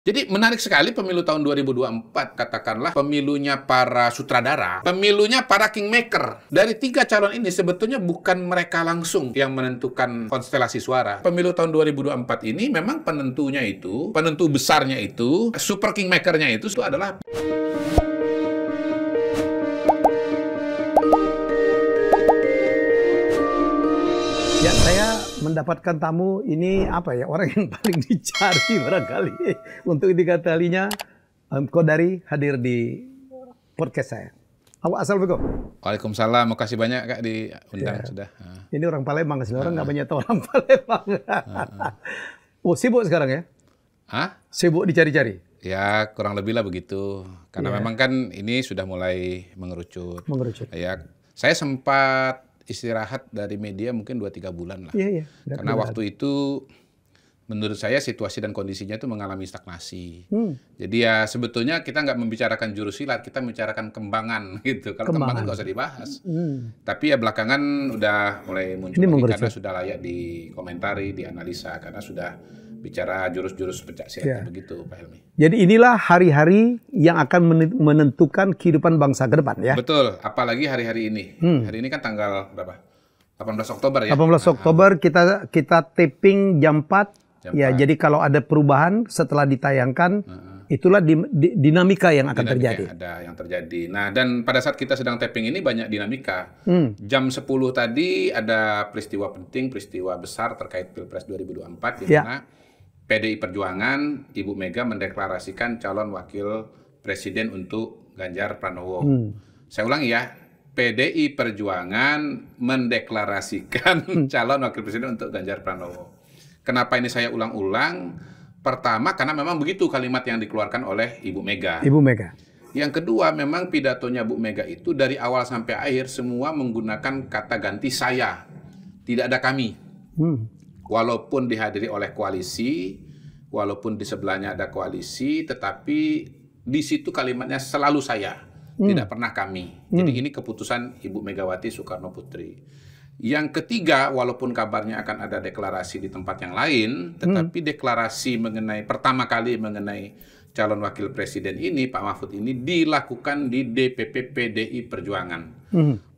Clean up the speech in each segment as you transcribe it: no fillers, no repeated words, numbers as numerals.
Jadi menarik sekali pemilu tahun 2024, katakanlah pemilunya para sutradara, pemilunya para kingmaker. Dari 3 calon ini sebetulnya bukan mereka langsung yang menentukan konstelasi suara. Pemilu tahun 2024 ini memang penentunya itu, penentu besarnya itu, super kingmakernya itu adalah ya, saya mendapatkan tamu ini apa ya, orang yang paling dicari barangkali untuk ketiga kalinya. Kodari hadir di podcast saya. Assalamualaikum. Waalaikumsalam, makasih banyak Kak diundang Ya. sudah. Ini orang Palembang, orang nggak banyak tahu orang Palembang. Oh, sibuk sekarang ya? Hah? Sibuk dicari-cari? Ya, kurang lebih lah begitu. Karena Ya. memang kan ini sudah mulai mengerucut. Mengerucut. Ya, saya sempat istirahat dari media mungkin 2-3 bulan lah. Iya, iya. Karena waktu itu menurut saya situasi dan kondisinya itu mengalami stagnasi. Jadi ya sebetulnya kita nggak membicarakan jurus silat, kita membicarakan kembangan gitu. Kalau kembangan nggak usah dibahas. Tapi ya belakangan udah mulai muncul lagi karena sudah layak dikomentari, dianalisa karena sudah bicara jurus-jurus pencak silat begitu, Pak Helmi. Jadi inilah hari-hari yang akan menentukan kehidupan bangsa ke depan ya. Betul, apalagi hari-hari ini. Hari ini kan tanggal berapa? 18 Oktober ya. 18 Oktober kita taping jam 4. Ya, jadi kalau ada perubahan setelah ditayangkan, itulah dinamika yang akan terjadi. Ada yang terjadi. Nah, dan pada saat kita sedang tapping ini banyak dinamika. Jam 10 tadi ada peristiwa penting, peristiwa besar terkait Pilpres 2024 di mana PDI Perjuangan, Ibu Mega mendeklarasikan calon wakil presiden untuk Ganjar Pranowo. Saya ulangi ya, PDI Perjuangan mendeklarasikan calon wakil presiden untuk Ganjar Pranowo. Kenapa ini saya ulang-ulang? Pertama, karena memang begitu kalimat yang dikeluarkan oleh Ibu Mega. Ibu Mega. Yang kedua, memang pidatonya Bu Mega itu dari awal sampai akhir semua menggunakan kata ganti saya. Tidak ada kami. Walaupun dihadiri oleh koalisi, walaupun di sebelahnya ada koalisi, tetapi di situ kalimatnya selalu saya. Tidak pernah kami. Jadi ini keputusan Ibu Megawati Soekarno Putri. Yang ketiga, walaupun kabarnya akan ada deklarasi di tempat yang lain, tetapi deklarasi pertama kali mengenai calon wakil presiden ini, Pak Mahfud ini dilakukan di DPP PDI Perjuangan.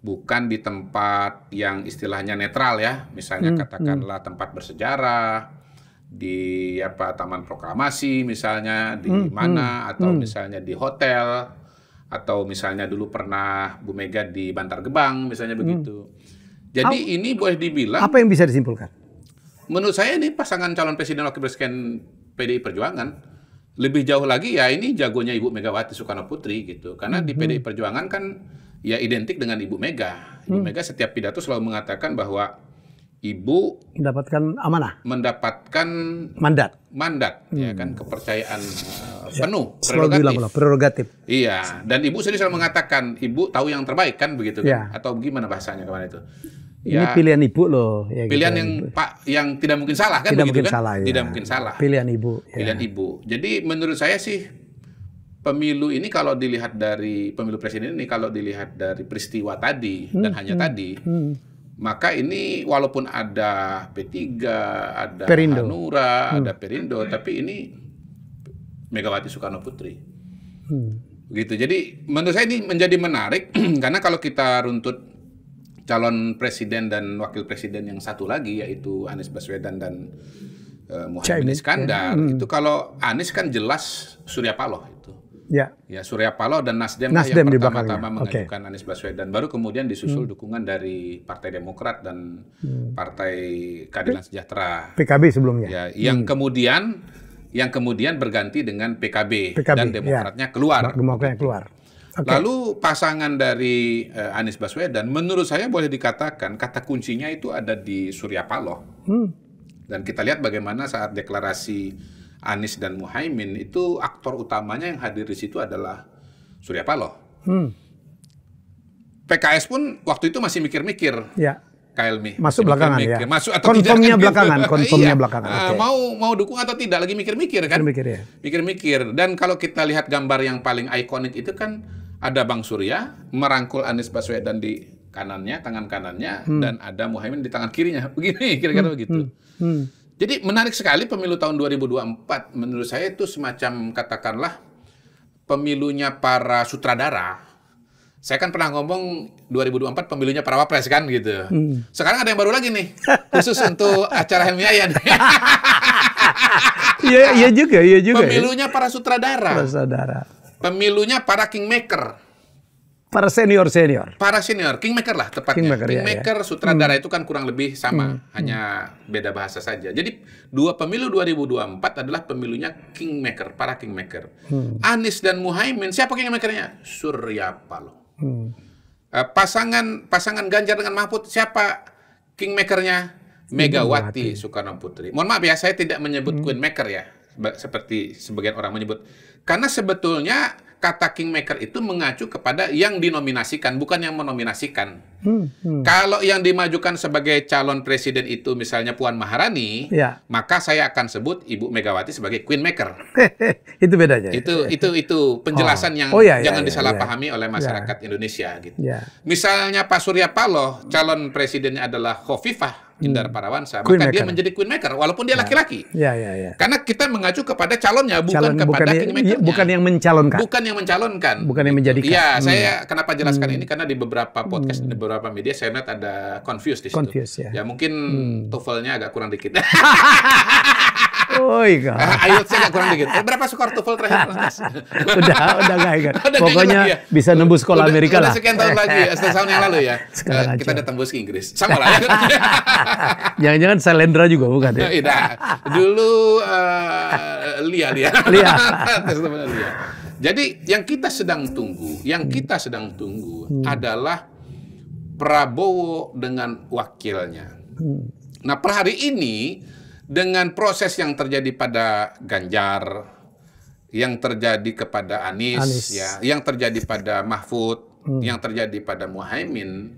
Bukan di tempat yang istilahnya netral ya, misalnya katakanlah tempat bersejarah, di Taman Proklamasi misalnya, di mana, atau misalnya di hotel, atau misalnya dulu pernah Bu Mega di Bantar Gebang, misalnya begitu. Jadi ini boleh dibilang... Apa yang bisa disimpulkan? Menurut saya ini pasangan calon presiden wakil presiden PDI Perjuangan. Lebih jauh lagi ya ini jagonya Ibu Megawati Soekarno Putri gitu. Karena di PDI Perjuangan kan ya identik dengan Ibu Mega. Ibu Mega setiap pidato selalu mengatakan bahwa Ibu mendapatkan amanah, mendapatkan mandat, ya kan, kepercayaan penuh, prerogatif. Iya, dan Ibu sendiri selalu mengatakan Ibu tahu yang terbaik kan begitu kan? Atau gimana bahasanya kemarin itu? Ini pilihan Ibu loh. Ya, pilihan gitu, yang tidak mungkin salah kan? Tidak begitu mungkin kan? salah. Ya. Tidak mungkin salah. Pilihan Ibu. Pilihan Ibu. Jadi menurut saya sih pemilu ini kalau dilihat dari pemilu presiden ini kalau dilihat dari peristiwa tadi dan hanya tadi. Maka ini walaupun ada P3, ada Perindo. Hanura, ada Perindo, tapi ini Megawati Soekarno Putri. Gitu. Jadi menurut saya ini menjadi menarik karena kalau kita runtut calon presiden dan wakil presiden yang satu lagi yaitu Anies Baswedan dan Muhaimin Iskandar, itu kalau Anies kan jelas Surya Paloh itu. Ya, Surya Paloh dan Nasdem yang pertama-tama mengajukan Anies Baswedan. Baru kemudian disusul dukungan dari Partai Demokrat dan Partai Keadilan Sejahtera. PKB sebelumnya. Ya, yang kemudian berganti dengan PKB dan Demokratnya keluar. Demokratnya keluar. Lalu pasangan dari Anies Baswedan, menurut saya boleh dikatakan kata kuncinya itu ada di Surya Paloh. Dan kita lihat bagaimana saat deklarasi Anies dan Muhaimin itu aktor utamanya yang hadir di situ adalah Surya Paloh. PKS pun waktu itu masih mikir-mikir. Ya. KLMI. Masuk belakangan ya. Masuk atau konfirmnya tidak, belakangan, gitu. konfirmnya belakangan. Okay. Mau dukung atau tidak lagi mikir-mikir kan? Mikir-mikir. Dan kalau kita lihat gambar yang paling ikonik itu kan ada Bang Surya merangkul Anies Baswedan di kanannya, tangan kanannya, dan ada Muhaimin di tangan kirinya. Begini, kira-kira begitu. Jadi menarik sekali pemilu tahun 2024. Menurut saya itu semacam katakanlah pemilunya para sutradara. Saya kan pernah ngomong 2024 pemilunya para wapres kan gitu. Sekarang ada yang baru lagi nih, khusus untuk acara Helmi Yayan. Iya juga. Pemilunya para sutradara. Pemilunya para kingmaker. Para senior. Para senior, kingmaker lah tepatnya. Kingmaker, sutradara itu kan kurang lebih sama, hanya beda bahasa saja. Jadi dua pemilu 2024 adalah pemilunya kingmaker, para kingmaker. Anies dan Muhaimin, siapa kingmakernya? Surya Paloh. Pasangan Ganjar dengan Mahfud, siapa kingmakernya? Megawati Soekarno Putri. Mohon maaf ya, saya tidak menyebut queenmaker ya, seperti sebagian orang menyebut. Karena sebetulnya kata kingmaker itu mengacu kepada yang dinominasikan, bukan yang menominasikan. Kalau yang dimajukan sebagai calon presiden itu misalnya Puan Maharani, maka saya akan sebut Ibu Megawati sebagai queenmaker. Itu bedanya. Itu penjelasan yang jangan disalahpahami oleh masyarakat Indonesia gitu. Misalnya Pak Surya Paloh, calon presidennya adalah Khofifah Indar Parawansa, maka dia menjadi queenmaker walaupun dia laki-laki. Karena kita mengacu kepada calonnya, bukan kepada kingmakernya. Bukan yang mencalonkan. Bukan yang menjadikan. Iya, saya kenapa jelaskan ini karena di beberapa podcast, di beberapa media saya melihat ada confused di situ. Ya mungkin TOEFL-nya agak kurang dikit. Oh iya. IELTS agak kurang dikit. Berapa skor TOEFL terakhir? udah nggak ingat. Pokoknya bisa nembus sekolah Amerika lah. Udah sekian tahun lagi, setahun yang lalu ya. Kita udah tembus ke Inggris. Sama lah. Jangan-jangan Salendra juga bukan ya? Dulu Lia. Jadi yang kita sedang tunggu, adalah Prabowo dengan wakilnya. Nah, per hari ini dengan proses yang terjadi pada Ganjar, yang terjadi kepada Anies. Ya, yang terjadi pada Mahfud, yang terjadi pada Muhaimin,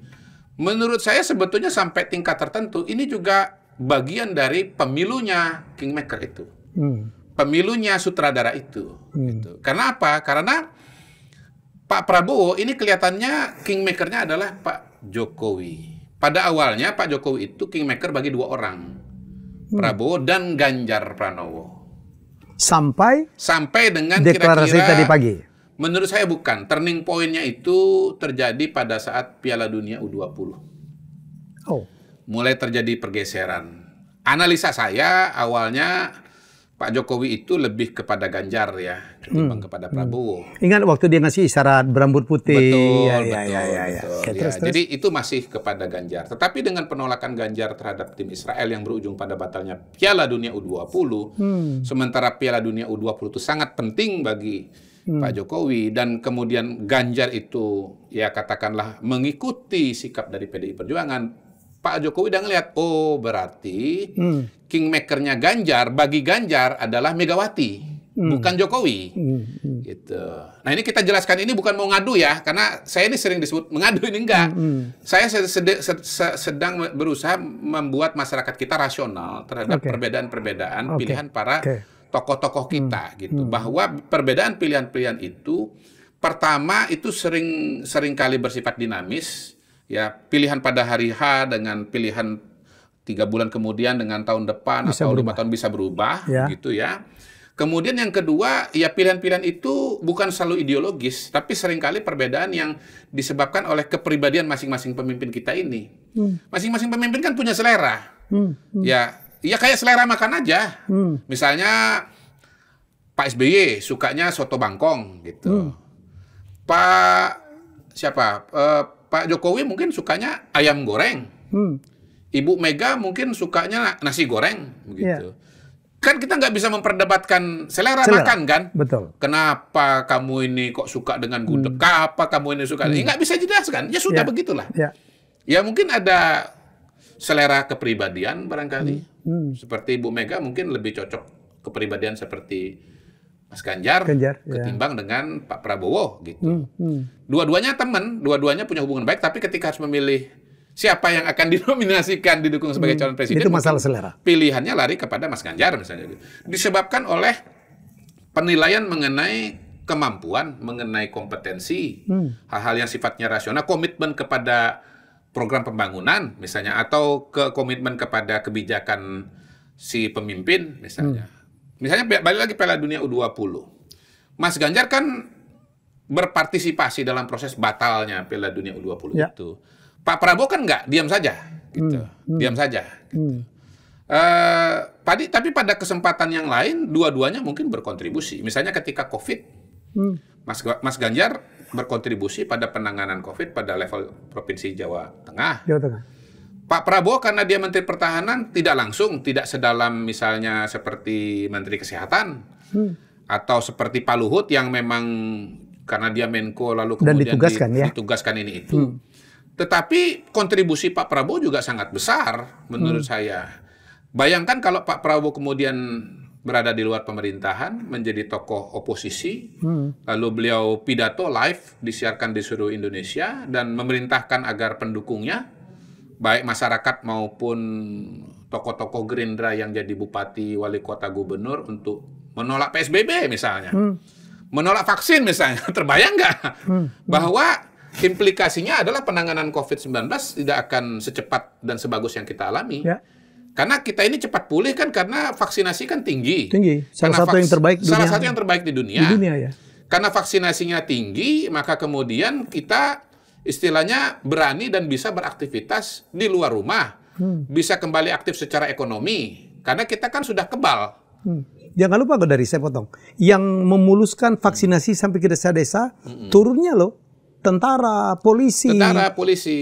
menurut saya sebetulnya sampai tingkat tertentu ini juga bagian dari pemilunya kingmaker itu. Pemilunya sutradara itu. Gitu. Karena apa? Karena Pak Prabowo ini kelihatannya kingmakernya adalah Pak Jokowi. Pada awalnya Pak Jokowi itu kingmaker bagi dua orang. Prabowo dan Ganjar Pranowo. Sampai dengan deklarasi kira-kira, tadi pagi. Menurut saya bukan. Turning point-nya itu terjadi pada saat Piala Dunia U20. Mulai terjadi pergeseran. Analisa saya awalnya Pak Jokowi itu lebih kepada Ganjar ya, ketimbang kepada Prabowo. Ingat waktu dia ngasih isyarat berambut putih. Betul. Jadi itu masih kepada Ganjar. Tetapi dengan penolakan Ganjar terhadap tim Israel yang berujung pada batalnya Piala Dunia U20, sementara Piala Dunia U20 itu sangat penting bagi Pak Jokowi, dan kemudian Ganjar itu ya katakanlah mengikuti sikap dari PDI Perjuangan, Pak Jokowi udah ngelihat, oh berarti kingmakernya Ganjar, bagi Ganjar adalah Megawati, bukan Jokowi. Gitu. Nah ini kita jelaskan, ini bukan mau ngadu ya, karena saya ini sering disebut mengadu, ini enggak. Saya sedang berusaha membuat masyarakat kita rasional terhadap perbedaan-perbedaan pilihan para tokoh-tokoh kita, gitu. Bahwa perbedaan pilihan-pilihan itu, pertama itu sering kali bersifat dinamis. Ya, pilihan pada hari H dengan pilihan 3 bulan kemudian dengan tahun depan atau 5 tahun bisa berubah, gitu ya. Kemudian yang kedua, ya pilihan-pilihan itu bukan selalu ideologis, tapi seringkali perbedaan yang disebabkan oleh kepribadian masing-masing pemimpin kita ini. Masing-masing pemimpin kan punya selera. Ya kayak selera makan aja. Misalnya Pak SBY sukanya soto bangkong, gitu. Pak Jokowi mungkin sukanya ayam goreng. Ibu Mega mungkin sukanya nasi goreng, begitu. Kan kita nggak bisa memperdebatkan selera makan, kan? Betul. Kenapa kamu ini kok suka dengan gudeg? Apa kamu ini suka? Nggak bisa jelaskan. Ya sudah begitulah. Ya mungkin ada selera kepribadian barangkali. Seperti Ibu Mega mungkin lebih cocok kepribadian seperti Mas Ganjar ketimbang dengan Pak Prabowo, gitu. Dua-duanya teman, dua-duanya punya hubungan baik, tapi ketika harus memilih siapa yang akan dinominasikan didukung sebagai calon presiden, itu masalah selera. Pilihannya lari kepada Mas Ganjar misalnya. Disebabkan oleh penilaian mengenai kemampuan, mengenai kompetensi, hal-hal yang sifatnya rasional, komitmen kepada program pembangunan misalnya, atau komitmen kepada kebijakan si pemimpin misalnya. Misalnya balik lagi Piala Dunia U20. Mas Ganjar kan berpartisipasi dalam proses batalnya Piala Dunia U20 itu. Pak Prabowo kan nggak, diam saja gitu. Diam saja gitu. Tapi pada kesempatan yang lain dua-duanya mungkin berkontribusi. Misalnya ketika Covid, Mas Ganjar berkontribusi pada penanganan Covid pada level Provinsi Jawa Tengah. Pak Prabowo karena dia Menteri Pertahanan tidak langsung, tidak sedalam misalnya seperti Menteri Kesehatan atau seperti Pak Luhut yang memang karena dia Menko lalu kemudian ditugaskan ini itu. Tetapi kontribusi Pak Prabowo juga sangat besar menurut saya. Bayangkan kalau Pak Prabowo kemudian berada di luar pemerintahan, menjadi tokoh oposisi, lalu beliau pidato live disiarkan di seluruh Indonesia dan memerintahkan agar pendukungnya baik masyarakat maupun tokoh-tokoh Gerindra yang jadi bupati, wali kota, gubernur untuk menolak PSBB misalnya. Menolak vaksin misalnya. Terbayang nggak? Bahwa implikasinya adalah penanganan COVID-19 tidak akan secepat dan sebagus yang kita alami. Karena kita ini cepat pulih kan karena vaksinasi kan tinggi. Salah satu yang terbaik dunia. Salah satu yang terbaik di dunia. Di dunia ya. Karena vaksinasinya tinggi, maka kemudian kita istilahnya berani dan bisa beraktivitas di luar rumah. Bisa kembali aktif secara ekonomi. Karena kita kan sudah kebal. Jangan lupa dari saya potong. Yang memuluskan vaksinasi sampai ke desa-desa, turunnya loh. Tentara, polisi.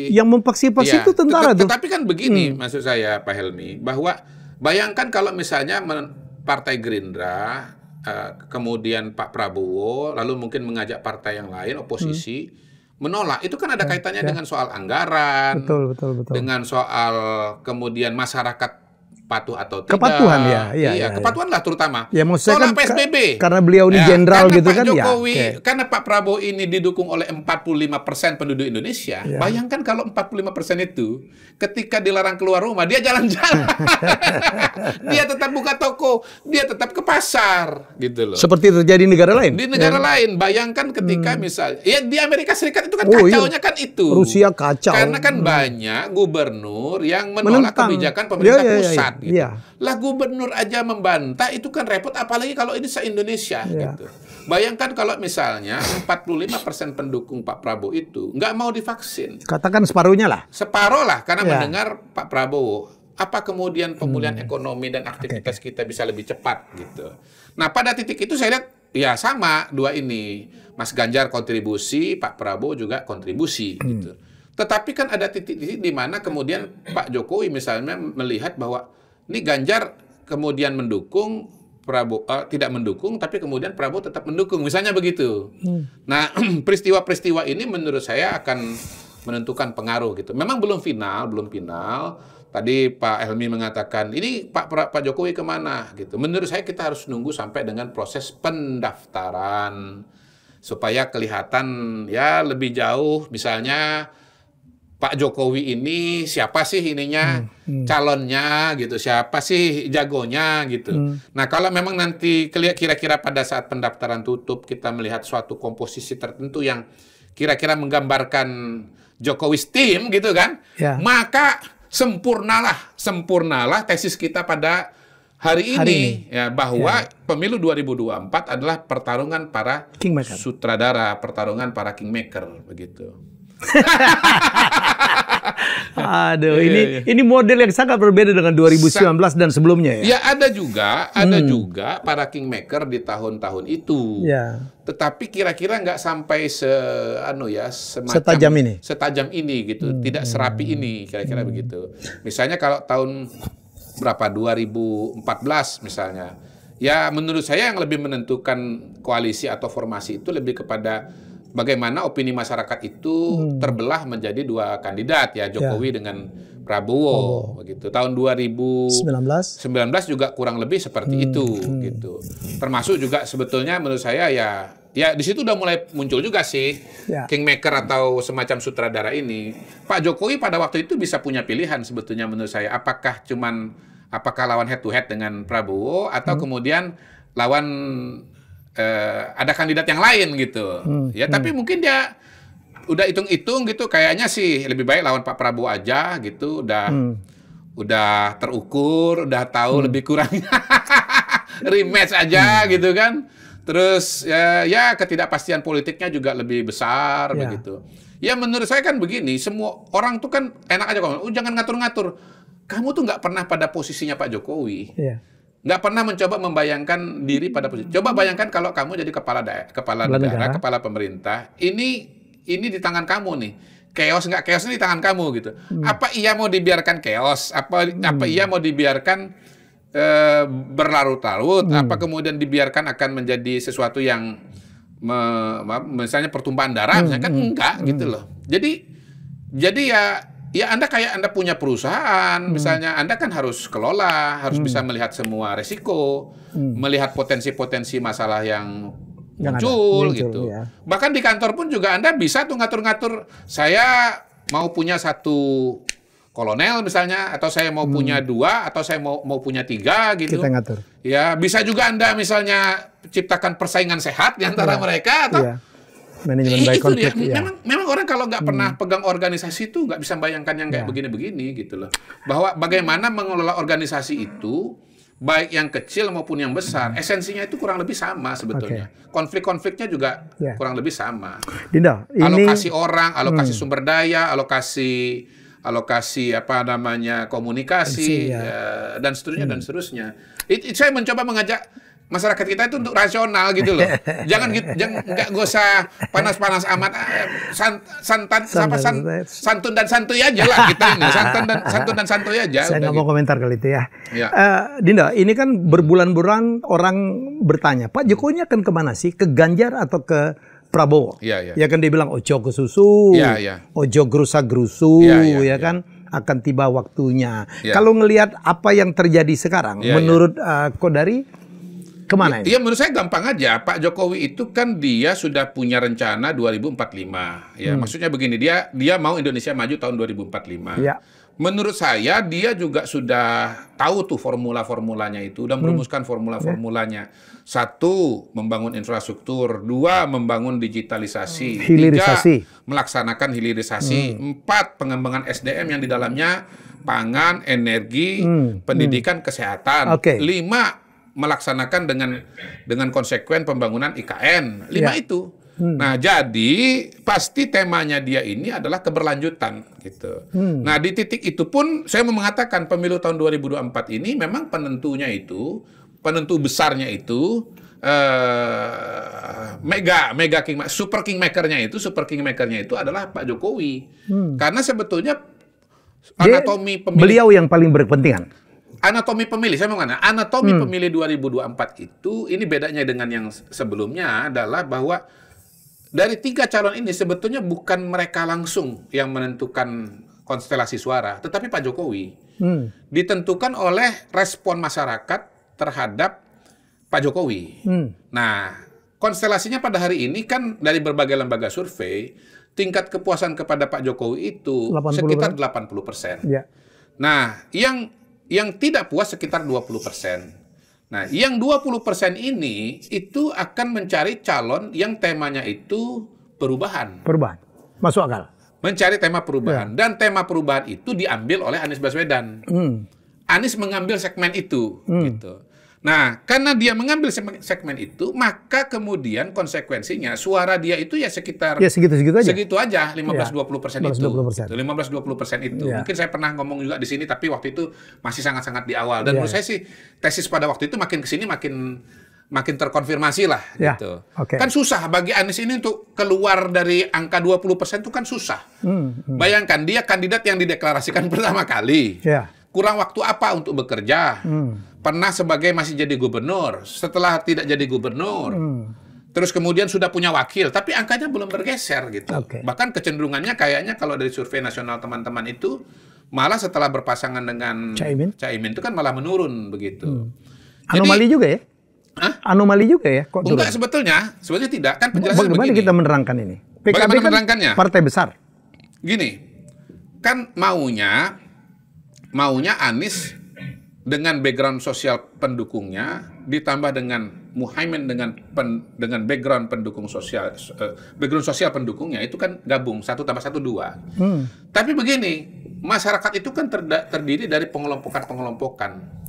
Yang memfasilitasi itu tentara tuh. Tetapi kan begini maksud saya Pak Helmi. Bahwa bayangkan kalau misalnya Partai Gerindra, kemudian Pak Prabowo, lalu mungkin mengajak partai yang lain, oposisi, menolak. Itu kan ada kaitannya dengan soal anggaran, betul. dengan soal kemudian masyarakat patuh atau tidak. Kepatuhan kepatuhan lah terutama. Ya, soal PSBB. Karena beliau ini jenderal gitu kan Pak Jokowi, karena Pak Prabowo ini didukung oleh 45% penduduk Indonesia. Bayangkan kalau 45% itu ketika dilarang keluar rumah, dia jalan-jalan. Dia tetap buka toko, dia tetap ke pasar gitu loh. Seperti terjadi di negara lain. Di negara lain, bayangkan ketika misalnya ya di Amerika Serikat itu kan kacaunya kan itu. Rusia kacau. Karena kan banyak gubernur yang menolak kebijakan pemerintah pusat. Gitu. Lah gubernur aja membantah itu kan repot, apalagi kalau ini se-Indonesia gitu. Bayangkan kalau misalnya 45% pendukung Pak Prabowo itu nggak mau divaksin. Katakan separuhnya lah. Separuh lah karena mendengar Pak Prabowo. Apa kemudian pemulihan ekonomi dan aktivitas kita bisa lebih cepat gitu. Nah pada titik itu saya lihat ya sama dua ini. Mas Ganjar kontribusi, Pak Prabowo juga kontribusi gitu. Tetapi kan ada titik-titik di mana kemudian Pak Jokowi misalnya melihat bahwa ini Ganjar kemudian mendukung, Prabowo tidak mendukung, tapi kemudian Prabowo tetap mendukung, misalnya begitu. Nah, peristiwa-peristiwa ini menurut saya akan menentukan pengaruh gitu. Memang belum final. Tadi Pak Helmi mengatakan ini Pak Jokowi kemana gitu. Menurut saya kita harus nunggu sampai dengan proses pendaftaran supaya kelihatan ya lebih jauh, misalnya Pak Jokowi ini siapa sih ininya calonnya gitu, siapa sih jagonya gitu. Nah kalau memang nanti kira-kira pada saat pendaftaran tutup kita melihat suatu komposisi tertentu yang kira-kira menggambarkan Jokowi's team gitu kan, maka sempurnalah tesis kita pada hari ini. Ya, bahwa pemilu 2024 adalah pertarungan para sutradara, pertarungan para kingmaker begitu. Aduh, ini model yang sangat berbeda dengan 2019 dan sebelumnya ya. Ya ada juga para kingmaker di tahun-tahun itu. Tetapi kira-kira nggak sampai setajam ini gitu, tidak serapi ini kira-kira begitu. Misalnya kalau tahun berapa 2014 misalnya, ya menurut saya yang lebih menentukan koalisi atau formasi itu lebih kepada bagaimana opini masyarakat itu terbelah menjadi dua kandidat ya, Jokowi dengan Prabowo begitu. Tahun 2019 juga kurang lebih seperti itu gitu. Termasuk juga sebetulnya menurut saya ya di situ udah mulai muncul juga sih kingmaker atau semacam sutradara ini. Pak Jokowi pada waktu itu bisa punya pilihan sebetulnya menurut saya, apakah lawan head to head dengan Prabowo atau kemudian lawan ada kandidat yang lain gitu. Tapi mungkin dia udah hitung-hitung gitu, kayaknya sih lebih baik lawan Pak Prabowo aja gitu, udah udah terukur, udah tahu lebih kurangnya rematch aja gitu kan. Terus ya ketidakpastian politiknya juga lebih besar begitu. Ya menurut saya kan begini, semua orang tuh kan enak aja kalau jangan ngatur-ngatur. Kamu tuh nggak pernah pada posisinya Pak Jokowi. Nggak pernah mencoba membayangkan diri pada posisi. Coba bayangkan kalau kamu jadi kepala negara, kepala pemerintah. Ini di tangan kamu nih. Chaos nggak chaos ini di tangan kamu gitu. Apa iya mau dibiarkan chaos? Apa iya mau dibiarkan berlarut-larut? Apa kemudian dibiarkan akan menjadi sesuatu yang misalnya pertumpahan darah? Misalnya kan enggak gitu loh. Jadi ya Anda punya perusahaan, misalnya Anda kan harus kelola, harus bisa melihat semua resiko, melihat potensi-potensi masalah yang muncul gitu. Bahkan di kantor pun juga Anda bisa tuh ngatur-ngatur, saya mau punya 1 kolonel misalnya, atau saya mau punya 2, atau saya mau punya 3 gitu. Kita ngatur. Ya bisa juga Anda misalnya ciptakan persaingan sehat di antara mereka atau manajemen baik konflik. Memang orang kalau nggak pernah pegang organisasi itu nggak bisa bayangkan yang kayak begini-begini gitu loh. Bahwa bagaimana mengelola organisasi itu, baik yang kecil maupun yang besar, esensinya itu kurang lebih sama sebetulnya. Konflik-konfliknya juga kurang lebih sama. Dinda, alokasi orang, alokasi sumber daya, alokasi komunikasi, dan seterusnya. Saya mencoba mengajak masyarakat kita itu untuk rasional gitu loh. Jangan nggak usah panas-panas amat, santun dan santuy aja lah kita ini. Santun dan santuy aja. Saya nggak mau komentar kali itu ya. Dinda, ini kan berbulan-bulan orang bertanya, Pak Jokowi akan kemana sih? Ke Ganjar atau ke Prabowo? Ya kan dia bilang ojo ke susu, ojo gerusa-gerusu, ya kan akan tiba waktunya. Kalau ngelihat apa yang terjadi sekarang, menurut Kodari kemana ini? Ya menurut saya gampang aja. Pak Jokowi itu kan dia sudah punya rencana 2045. Ya, maksudnya begini, dia mau Indonesia maju tahun 2045. Menurut saya dia juga sudah tahu tuh formula-formulanya itu, udah merumuskan formula-formulanya. 1, membangun infrastruktur. 2, membangun digitalisasi. 3, melaksanakan hilirisasi. 4, pengembangan SDM yang di dalamnya pangan, energi, pendidikan, kesehatan. 5, melaksanakan dengan konsekuen pembangunan IKN. 5 itu. Nah, jadi pasti temanya dia ini adalah keberlanjutan gitu. Nah, di titik itu pun saya mau mengatakan pemilu tahun 2024 ini memang penentu besarnya itu super kingmakernya itu adalah Pak Jokowi. Karena sebetulnya anatomi pemilih, beliau yang paling berkepentingan. Anatomi pemilih, saya mau ngomong, anatomi pemilih 2024 itu, ini bedanya dengan yang sebelumnya adalah bahwa dari 3 calon ini sebetulnya bukan mereka langsung yang menentukan konstelasi suara, tetapi Pak Jokowi. Ditentukan oleh respon masyarakat terhadap Pak Jokowi. Nah, konstelasinya pada hari ini kan dari berbagai lembaga survei, tingkat kepuasan kepada Pak Jokowi itu sekitar 80%. Nah, yang tidak puas sekitar 20%. Nah, yang 20% ini itu akan mencari calon yang temanya itu perubahan. Masuk akal. Mencari tema perubahan. Dan tema perubahan itu diambil oleh Anies Baswedan. Anies mengambil segmen itu. Gitu. Nah, karena dia mengambil segmen itu, maka kemudian konsekuensinya suara dia itu ya sekitar segitu aja 15-20% itu. 15-20% itu. Mungkin saya pernah ngomong juga di sini, tapi waktu itu masih sangat-sangat di awal. Dan menurut saya sih tesis pada waktu itu makin kesini makin terkonfirmasi lah gitu. Kan susah bagi Anies ini untuk keluar dari angka 20% itu kan susah. Bayangkan dia kandidat yang dideklarasikan pertama kali. Kurang waktu apa untuk bekerja? Pernah masih jadi gubernur, setelah tidak jadi gubernur, terus kemudian sudah punya wakil, tapi angkanya belum bergeser gitu. Bahkan kecenderungannya kayaknya kalau dari survei nasional teman-teman itu, malah setelah berpasangan dengan Caimin itu kan malah menurun begitu. Anomali juga ya? Anomali juga ya? Kok enggak sebetulnya tidak. Kan penjelasan bagaimana begini. kita menerangkan ini? PKB kan menerangkannya? Partai besar. Gini, kan maunya Anies dengan background sosial pendukungnya ditambah dengan Muhaimin dengan background pendukung sosial, background sosial pendukungnya itu kan gabung 1 tambah 1 2. Tapi begini, masyarakat itu kan terdiri dari pengelompokan-pengelompokan.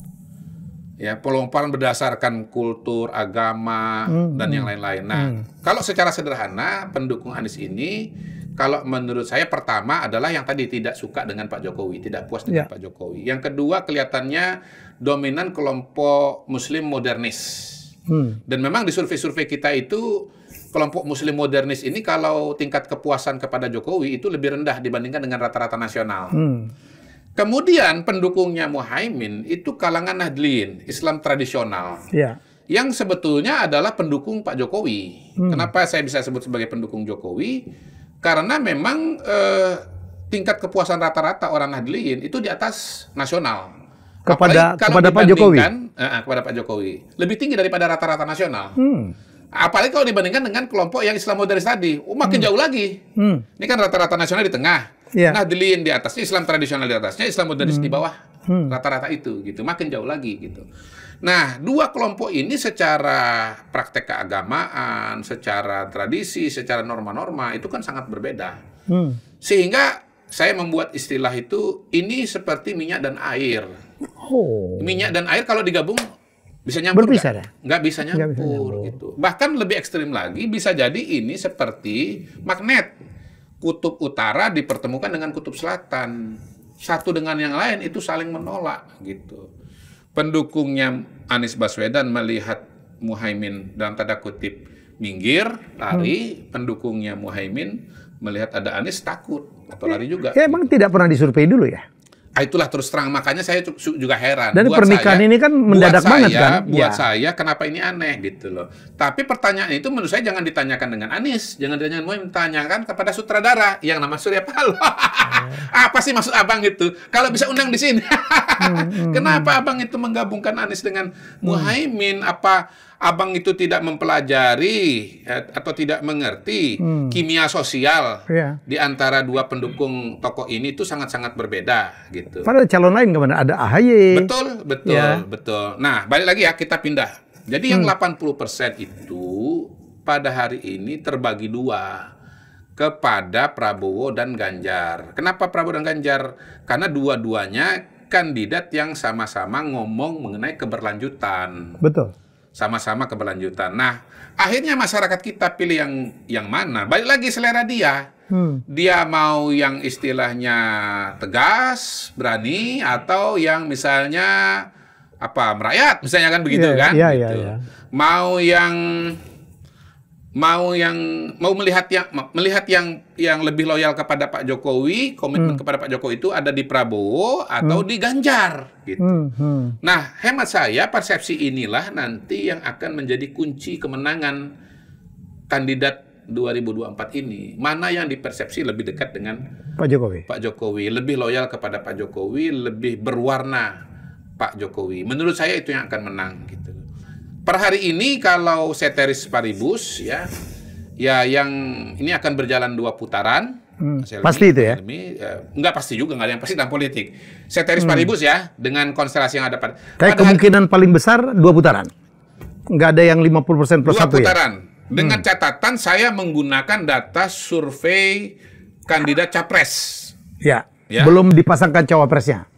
Ya, pengelompokan berdasarkan kultur, agama, dan yang lain-lain. Nah, kalau secara sederhana, pendukung Anies ini, kalau menurut saya pertama adalah yang tadi tidak suka dengan Pak Jokowi, tidak puas dengan Pak Jokowi. Yang kedua, kelihatannya dominan kelompok Muslim modernis. Dan memang di survei-survei kita itu, kelompok Muslim modernis ini kalau tingkat kepuasan kepada Jokowi itu lebih rendah dibandingkan dengan rata-rata nasional. Kemudian pendukungnya Muhaimin itu kalangan Nahdlin, Islam tradisional. Yang sebetulnya adalah pendukung Pak Jokowi. Kenapa saya bisa sebut sebagai pendukung Jokowi? Karena memang tingkat kepuasan rata-rata orang Nahdlin itu di atas nasional. Kepada Pak Jokowi? Kepada Pak Jokowi. Lebih tinggi daripada rata-rata nasional. Apalagi kalau dibandingkan dengan kelompok yang Islam modernis tadi. Makin jauh lagi. Ini kan rata-rata nasional di tengah. Nahdlin di atasnya, Islam tradisional di atasnya, Islam modernis di bawah. Rata-rata itu gitu. Makin jauh lagi gitu. Nah, dua kelompok ini secara praktek keagamaan, secara tradisi, secara norma-norma itu kan sangat berbeda. Sehingga saya membuat istilah itu, ini seperti minyak dan air. Minyak dan air kalau digabung bisa nyampur nggak bisa nyampur gitu. Bahkan lebih ekstrim lagi, bisa jadi ini seperti magnet. Kutub utara dipertemukan dengan kutub selatan. Satu dengan yang lain itu saling menolak gitu. Pendukungnya Anies Baswedan melihat Muhaimin dalam tanda kutip minggir, lari. Pendukungnya Muhaimin melihat ada Anies takut atau lari juga. Emang tidak pernah disurvei dulu ya? Itulah terus terang, makanya saya juga heran. Dan pernikahan ini kan mendadak banget kan? Buat saya, kenapa ini aneh gitu loh. Tapi pertanyaan itu menurut saya jangan ditanyakan dengan Anies, jangan ditanyakan kepada sutradara yang nama Surya Paloh. Apa sih maksud abang itu? Kalau bisa undang di sini. Kenapa abang itu menggabungkan Anies dengan Muhaimin? Apa abang itu tidak mempelajari atau tidak mengerti kimia sosial di antara dua pendukung tokoh ini itu sangat-sangat berbeda gitu. Padahal calon lain kemana? Ada AHY. Betul. Nah, balik lagi ya, kita pindah. Jadi yang 80% itu pada hari ini terbagi dua kepada Prabowo dan Ganjar. Kenapa Prabowo dan Ganjar? Karena dua-duanya kandidat yang sama-sama ngomong mengenai keberlanjutan. Betul. Sama-sama keberlanjutan. Nah, akhirnya masyarakat kita pilih yang mana? Balik lagi selera dia. Dia mau yang istilahnya tegas, berani, atau yang misalnya merayat, misalnya kan begitu kan? Gitu. Mau melihat yang lebih loyal kepada Pak Jokowi, komitmen kepada Pak Jokowi itu ada di Prabowo atau di Ganjar gitu. Nah, hemat saya persepsi inilah nanti yang akan menjadi kunci kemenangan kandidat 2024 ini. Mana yang dipersepsi lebih dekat dengan Pak Jokowi? Pak Jokowi, lebih loyal kepada Pak Jokowi, lebih berwarna Pak Jokowi. Menurut saya itu yang akan menang gitu. Per hari ini kalau ceteris paribus ya yang ini akan berjalan 2 putaran. Pasti itu ya? Enggak pasti juga, nggak ada yang pasti dalam politik. Ceteris paribus ya, dengan konstelasi yang ada pada kemungkinan paling besar 2 putaran. Nggak ada yang 50% plus 1 ya? 2 putaran. Dengan catatan saya menggunakan data survei kandidat capres. Ya. Belum dipasangkan cawapresnya?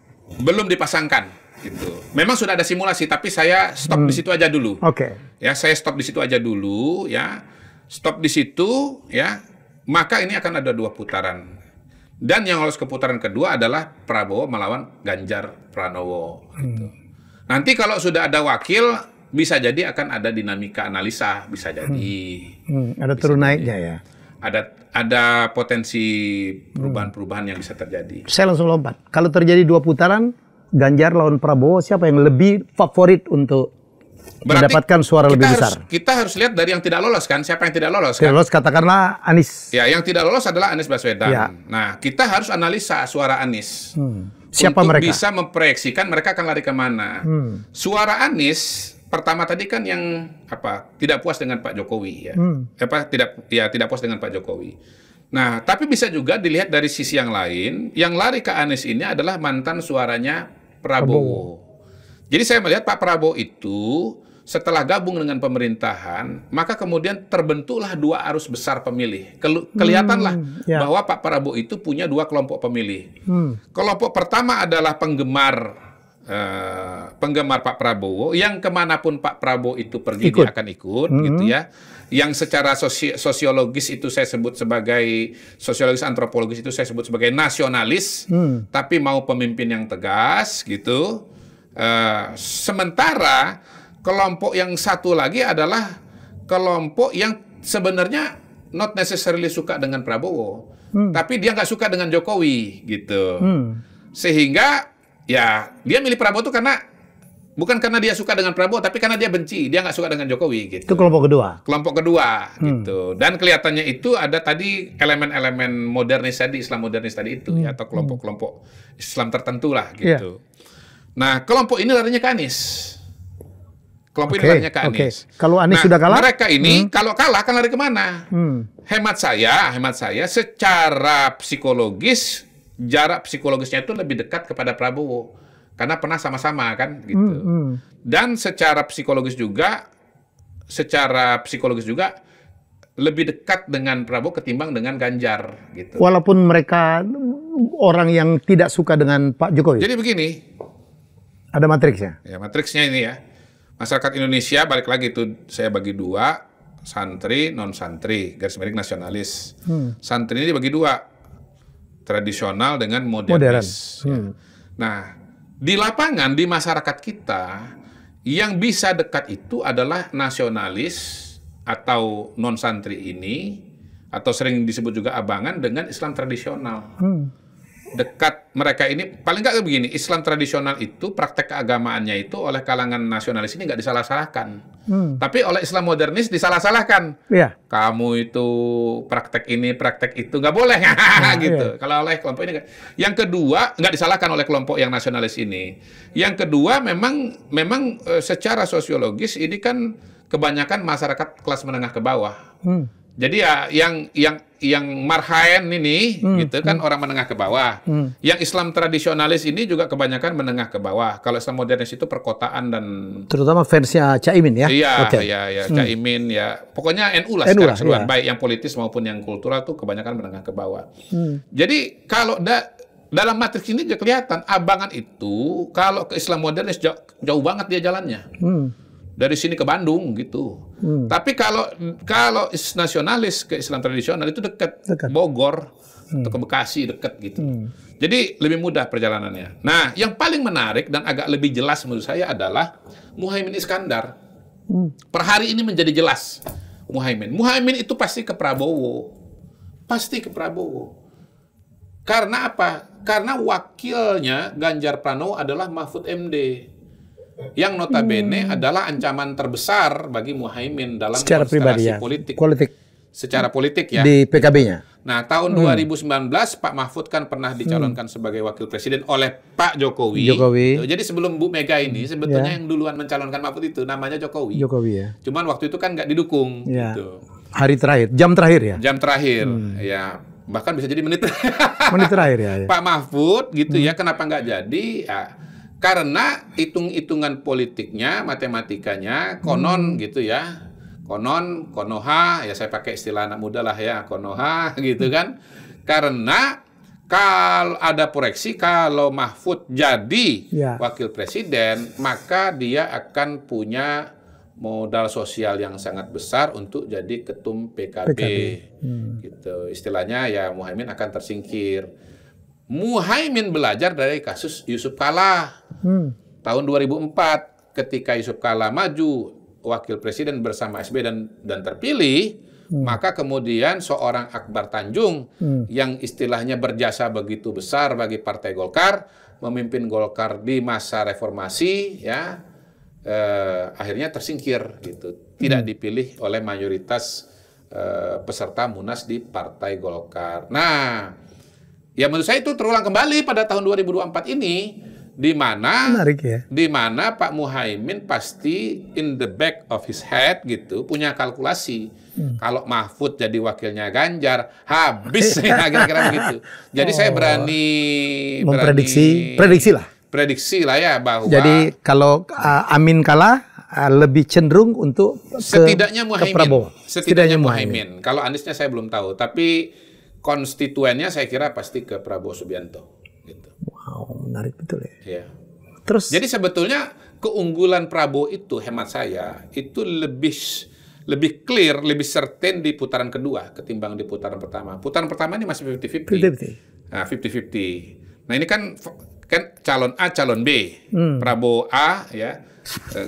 Belum dipasangkan. Gitu. Memang sudah ada simulasi, tapi saya stop di situ aja dulu. Ya, saya stop di situ aja dulu, ya. Stop di situ, ya. Maka ini akan ada 2 putaran. Dan yang lolos ke putaran kedua adalah Prabowo melawan Ganjar Pranowo. Gitu. Nanti kalau sudah ada wakil, bisa jadi akan ada dinamika analisa, bisa jadi. Ada turun naiknya ya. Ada potensi perubahan-perubahan yang bisa terjadi. Saya langsung lompat. Kalau terjadi 2 putaran, Ganjar lawan Prabowo, siapa yang lebih favorit untuk mendapatkan suara lebih besar? Kita harus lihat dari yang tidak lolos kan, siapa yang tidak lolos kan? Tidak lolos, katakanlah Anies. Ya, yang tidak lolos adalah Anies Baswedan. Ya. Nah, kita harus analisa suara Anies. Siapa untuk mereka? Bisa memproyeksikan mereka akan lari kemana. Suara Anies pertama tadi kan yang tidak puas dengan Pak Jokowi ya. Tidak puas dengan Pak Jokowi. Nah, tapi bisa juga dilihat dari sisi yang lain, yang lari ke Anies ini adalah mantan suaranya Prabowo. Jadi saya melihat Pak Prabowo itu setelah gabung dengan pemerintahan, maka kemudian terbentuklah dua arus besar pemilih. Kelihatanlah bahwa Pak Prabowo itu punya dua kelompok pemilih. Kelompok pertama adalah penggemar Pak Prabowo, yang kemanapun Pak Prabowo itu pergi dia akan ikut, gitu ya. Yang secara sosiologis itu saya sebut sebagai, sosiologis antropologis itu saya sebut sebagai nasionalis, tapi mau pemimpin yang tegas, gitu. Sementara kelompok yang satu lagi adalah kelompok yang sebenarnya not necessarily suka dengan Prabowo, tapi dia nggak suka dengan Jokowi, gitu. Sehingga ya dia milih Prabowo itu bukan karena dia suka dengan Prabowo, tapi karena dia benci, dia nggak suka dengan Jokowi, gitu. Itu kelompok kedua. Kelompok kedua, gitu. Dan kelihatannya itu ada tadi elemen-elemen modernis tadi, Islam modernis tadi itu, ya, atau kelompok-kelompok Islam tertentu lah, gitu. Nah, kelompok ini larinya ke Anies. Kelompok ini larinya ke Anies. Kalau Anies sudah kalah? Mereka ini kalau kalah akan lari kemana? Hemat saya, secara psikologis, jarak psikologisnya itu lebih dekat kepada Prabowo. Karena pernah sama-sama kan, gitu. Dan secara psikologis juga lebih dekat dengan Prabowo ketimbang dengan Ganjar, gitu. Walaupun mereka orang yang tidak suka dengan Pak Jokowi. Jadi begini. Ada matriksnya? Ya, matriksnya ini ya. Masyarakat Indonesia, balik lagi itu saya bagi dua, santri, non-santri, garis miring nasionalis. Santri ini dibagi dua, tradisional dengan modernis. Ya. Nah, di lapangan, di masyarakat kita, yang bisa dekat itu adalah nasionalis atau non-santri ini, atau sering disebut juga abangan, dengan Islam tradisional. Dekat mereka ini, paling nggak begini, Islam tradisional itu, praktek keagamaannya itu oleh kalangan nasionalis ini nggak disalah-salahkan. Tapi oleh Islam modernis disalah-salahkan. Kamu itu praktek ini, praktek itu, nggak boleh. Gitu. Kalau oleh kelompok ini. Yang kedua, nggak disalahkan oleh kelompok yang nasionalis ini. Yang kedua, memang secara sosiologis ini kan kebanyakan masyarakat kelas menengah ke bawah. Jadi ya yang marhaen ini gitu kan orang menengah ke bawah. Yang Islam tradisionalis ini juga kebanyakan menengah ke bawah. Kalau Islam modernis itu perkotaan dan terutama fansnya Caimin ya. Iya, Caimin ya. Pokoknya NU lah secara keseluruhan, baik yang politis maupun yang kultural tuh kebanyakan menengah ke bawah. Jadi kalau dalam matriks ini juga kelihatan abangan itu kalau ke Islam modernis jauh banget dia jalannya. Dari sini ke Bandung gitu. Tapi kalau nasionalis ke Islam tradisional itu dekat. Bogor atau ke Bekasi dekat gitu. Jadi lebih mudah perjalanannya. Nah, yang paling menarik dan agak lebih jelas menurut saya adalah Muhaimin Iskandar. Per hari ini menjadi jelas Muhaimin itu pasti ke Prabowo. Pasti ke Prabowo. Karena apa? Karena wakilnya Ganjar Pranowo adalah Mahfud MD. Yang notabene adalah ancaman terbesar bagi Muhaimin dalam secara pribadi ya, politik. Secara politik ya. Di PKB-nya. Nah, tahun 2019 Pak Mahfud kan pernah dicalonkan sebagai wakil presiden oleh Pak Jokowi. Jadi sebelum Bu Mega ini sebetulnya yang duluan mencalonkan Mahfud itu namanya Jokowi. Ya. Cuman waktu itu kan nggak didukung. Gitu. Hari terakhir, jam terakhir ya. Jam terakhir, ya. Bahkan bisa jadi menit. Menit terakhir ya. Pak Mahfud gitu ya, kenapa nggak jadi? Ya, karena hitung-hitungan politiknya, matematikanya, konon gitu ya. Konoha, ya saya pakai istilah anak muda lah ya, konoha gitu kan. Karena kalau ada proyeksi, kalau Mahfud jadi wakil presiden, maka dia akan punya modal sosial yang sangat besar untuk jadi ketum PKB. Gitu. Istilahnya ya Muhaimin akan tersingkir. Muhaimin belajar dari kasus Yusuf Kalla. Tahun 2004 ketika Yusuf Kalla maju wakil presiden bersama SBY dan terpilih, maka kemudian seorang Akbar Tanjung yang istilahnya berjasa begitu besar bagi Partai Golkar, memimpin Golkar di masa reformasi ya, akhirnya tersingkir gitu. Tidak dipilih oleh mayoritas peserta Munas di Partai Golkar. Nah, ya menurut saya itu terulang kembali pada tahun 2024 ini, di mana Pak Muhaimin pasti in the back of his head gitu punya kalkulasi. Kalau Mahfud jadi wakilnya Ganjar, habis ya, kira-kira begitu. Jadi saya berani prediksi lah ya bahwa jadi kalau Amin kalah, lebih cenderung untuk setidaknya ke Prabowo. Setidaknya Muhaimin. Kalau Aniesnya saya belum tahu, tapi konstituennya saya kira pasti ke Prabowo Subianto. Gitu. Wow, menarik betul ya. Iya. Terus, jadi sebetulnya keunggulan Prabowo itu hemat saya itu lebih clear, lebih certain di putaran kedua ketimbang di putaran pertama. Putaran pertama ini masih 50-50. Nah, 50-50. Nah, ini kan calon A, calon B. Prabowo A, ya,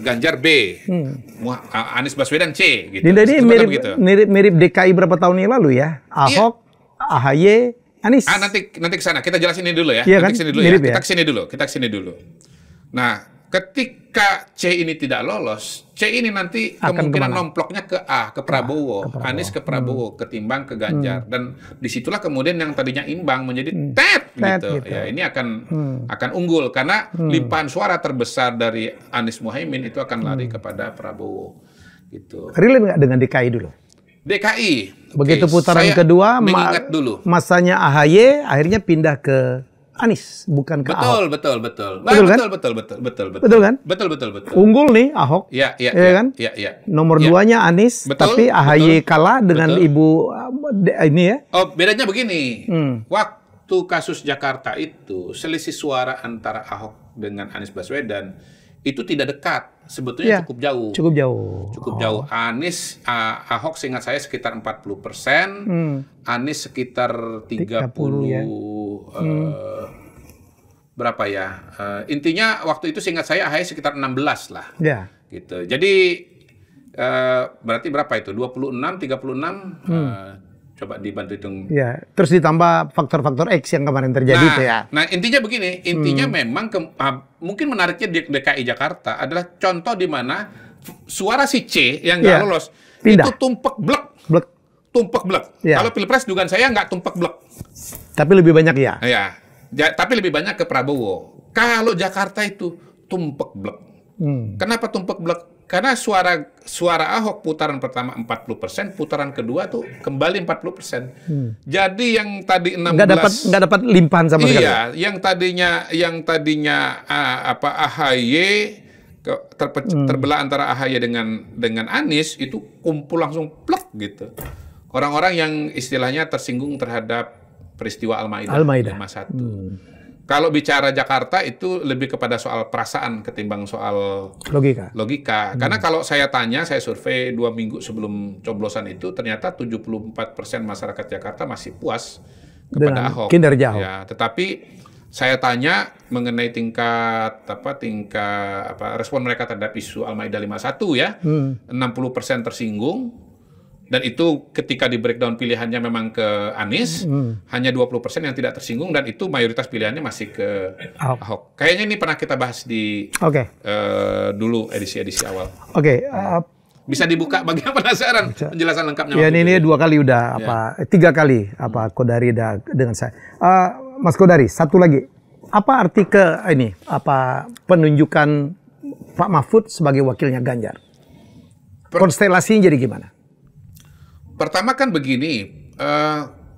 Ganjar B, Anies Baswedan C. Gitu. Jadi mirip DKI berapa tahun yang lalu ya? Ahok, AHY, Anies. Nanti ke sana. Kita jelasin ini dulu ya. Iya kan? Kesini dulu ya. Kita kesini dulu. Nah, ketika C ini tidak lolos, C ini nanti kemungkinan nomploknya ke A, ke Prabowo. Anies ke Prabowo, ketimbang ke Ganjar. Dan disitulah kemudian yang tadinya imbang menjadi gitu. Ya, ini akan unggul karena limpahan suara terbesar dari Anies Muhaimin itu akan lari kepada Prabowo. Gitu. Relate nggak dengan DKI dulu? DKI. Begitu putaran kedua, mengingat dulu. Masanya AHY akhirnya pindah ke Anies, bukan ke Ahok. Betul kan? Betul. Unggul nih Ahok. Iya kan? Iya. Nomor 2-nya Anies, tapi AHY kalah dengan Ibu ini ya. Oh, bedanya begini. Waktu kasus Jakarta itu, selisih suara antara Ahok dengan Anies Baswedan itu tidak dekat, sebetulnya cukup jauh. Cukup jauh. Ahok seingat saya sekitar 40%, Anies sekitar 30 ya. Berapa ya? Intinya waktu itu seingat saya AHY sekitar 16 lah. Ya. Gitu. Jadi berarti berapa itu? 26, 36 coba dibantu hitung. Ya, terus ditambah faktor-faktor X yang kemarin terjadi itu ya. Nah, intinya begini, memang mungkin menariknya di DKI Jakarta adalah contoh di mana suara si C yang nggak lolos pindah. Itu tumpek blek. Ya. Kalau Pilpres dugaan saya nggak tumpek blek. Tapi lebih banyak ya. Tapi lebih banyak ke Prabowo. Kalau Jakarta itu tumpek blek. Kenapa tumpek blek? Karena suara Ahok putaran pertama 40%, putaran kedua tuh kembali 40%. Jadi yang tadi 16 nggak dapat limpahan sama sekali. Iya, yang tadinya AHY terbelah antara AHY dengan Anies itu kumpul langsung plek gitu. Orang-orang yang istilahnya tersinggung terhadap peristiwa Al-Maidah. 1. Kalau bicara Jakarta itu lebih kepada soal perasaan ketimbang soal logika. Karena kalau saya tanya, saya survei 2 minggu sebelum coblosan itu, ternyata 74% masyarakat Jakarta masih puas kepada Ahok. Kinerja Ahok. Ya, tetapi saya tanya mengenai tingkat respon mereka terhadap isu Al-Maidah 51 ya, 60% tersinggung. Dan itu ketika di breakdown pilihannya memang ke Anies, hanya 20% yang tidak tersinggung, dan itu mayoritas pilihannya masih ke Ahok. Kayaknya ini pernah kita bahas di dulu edisi-edisi awal. Bisa dibuka bagi yang penasaran penjelasan lengkapnya. Ya, ini 2 kali udah 3 kali Kodari dengan saya. Mas Kodari, satu lagi. Apa arti penunjukan Pak Mahfud sebagai wakilnya Ganjar? Konstelasinya jadi gimana? Pertama kan begini,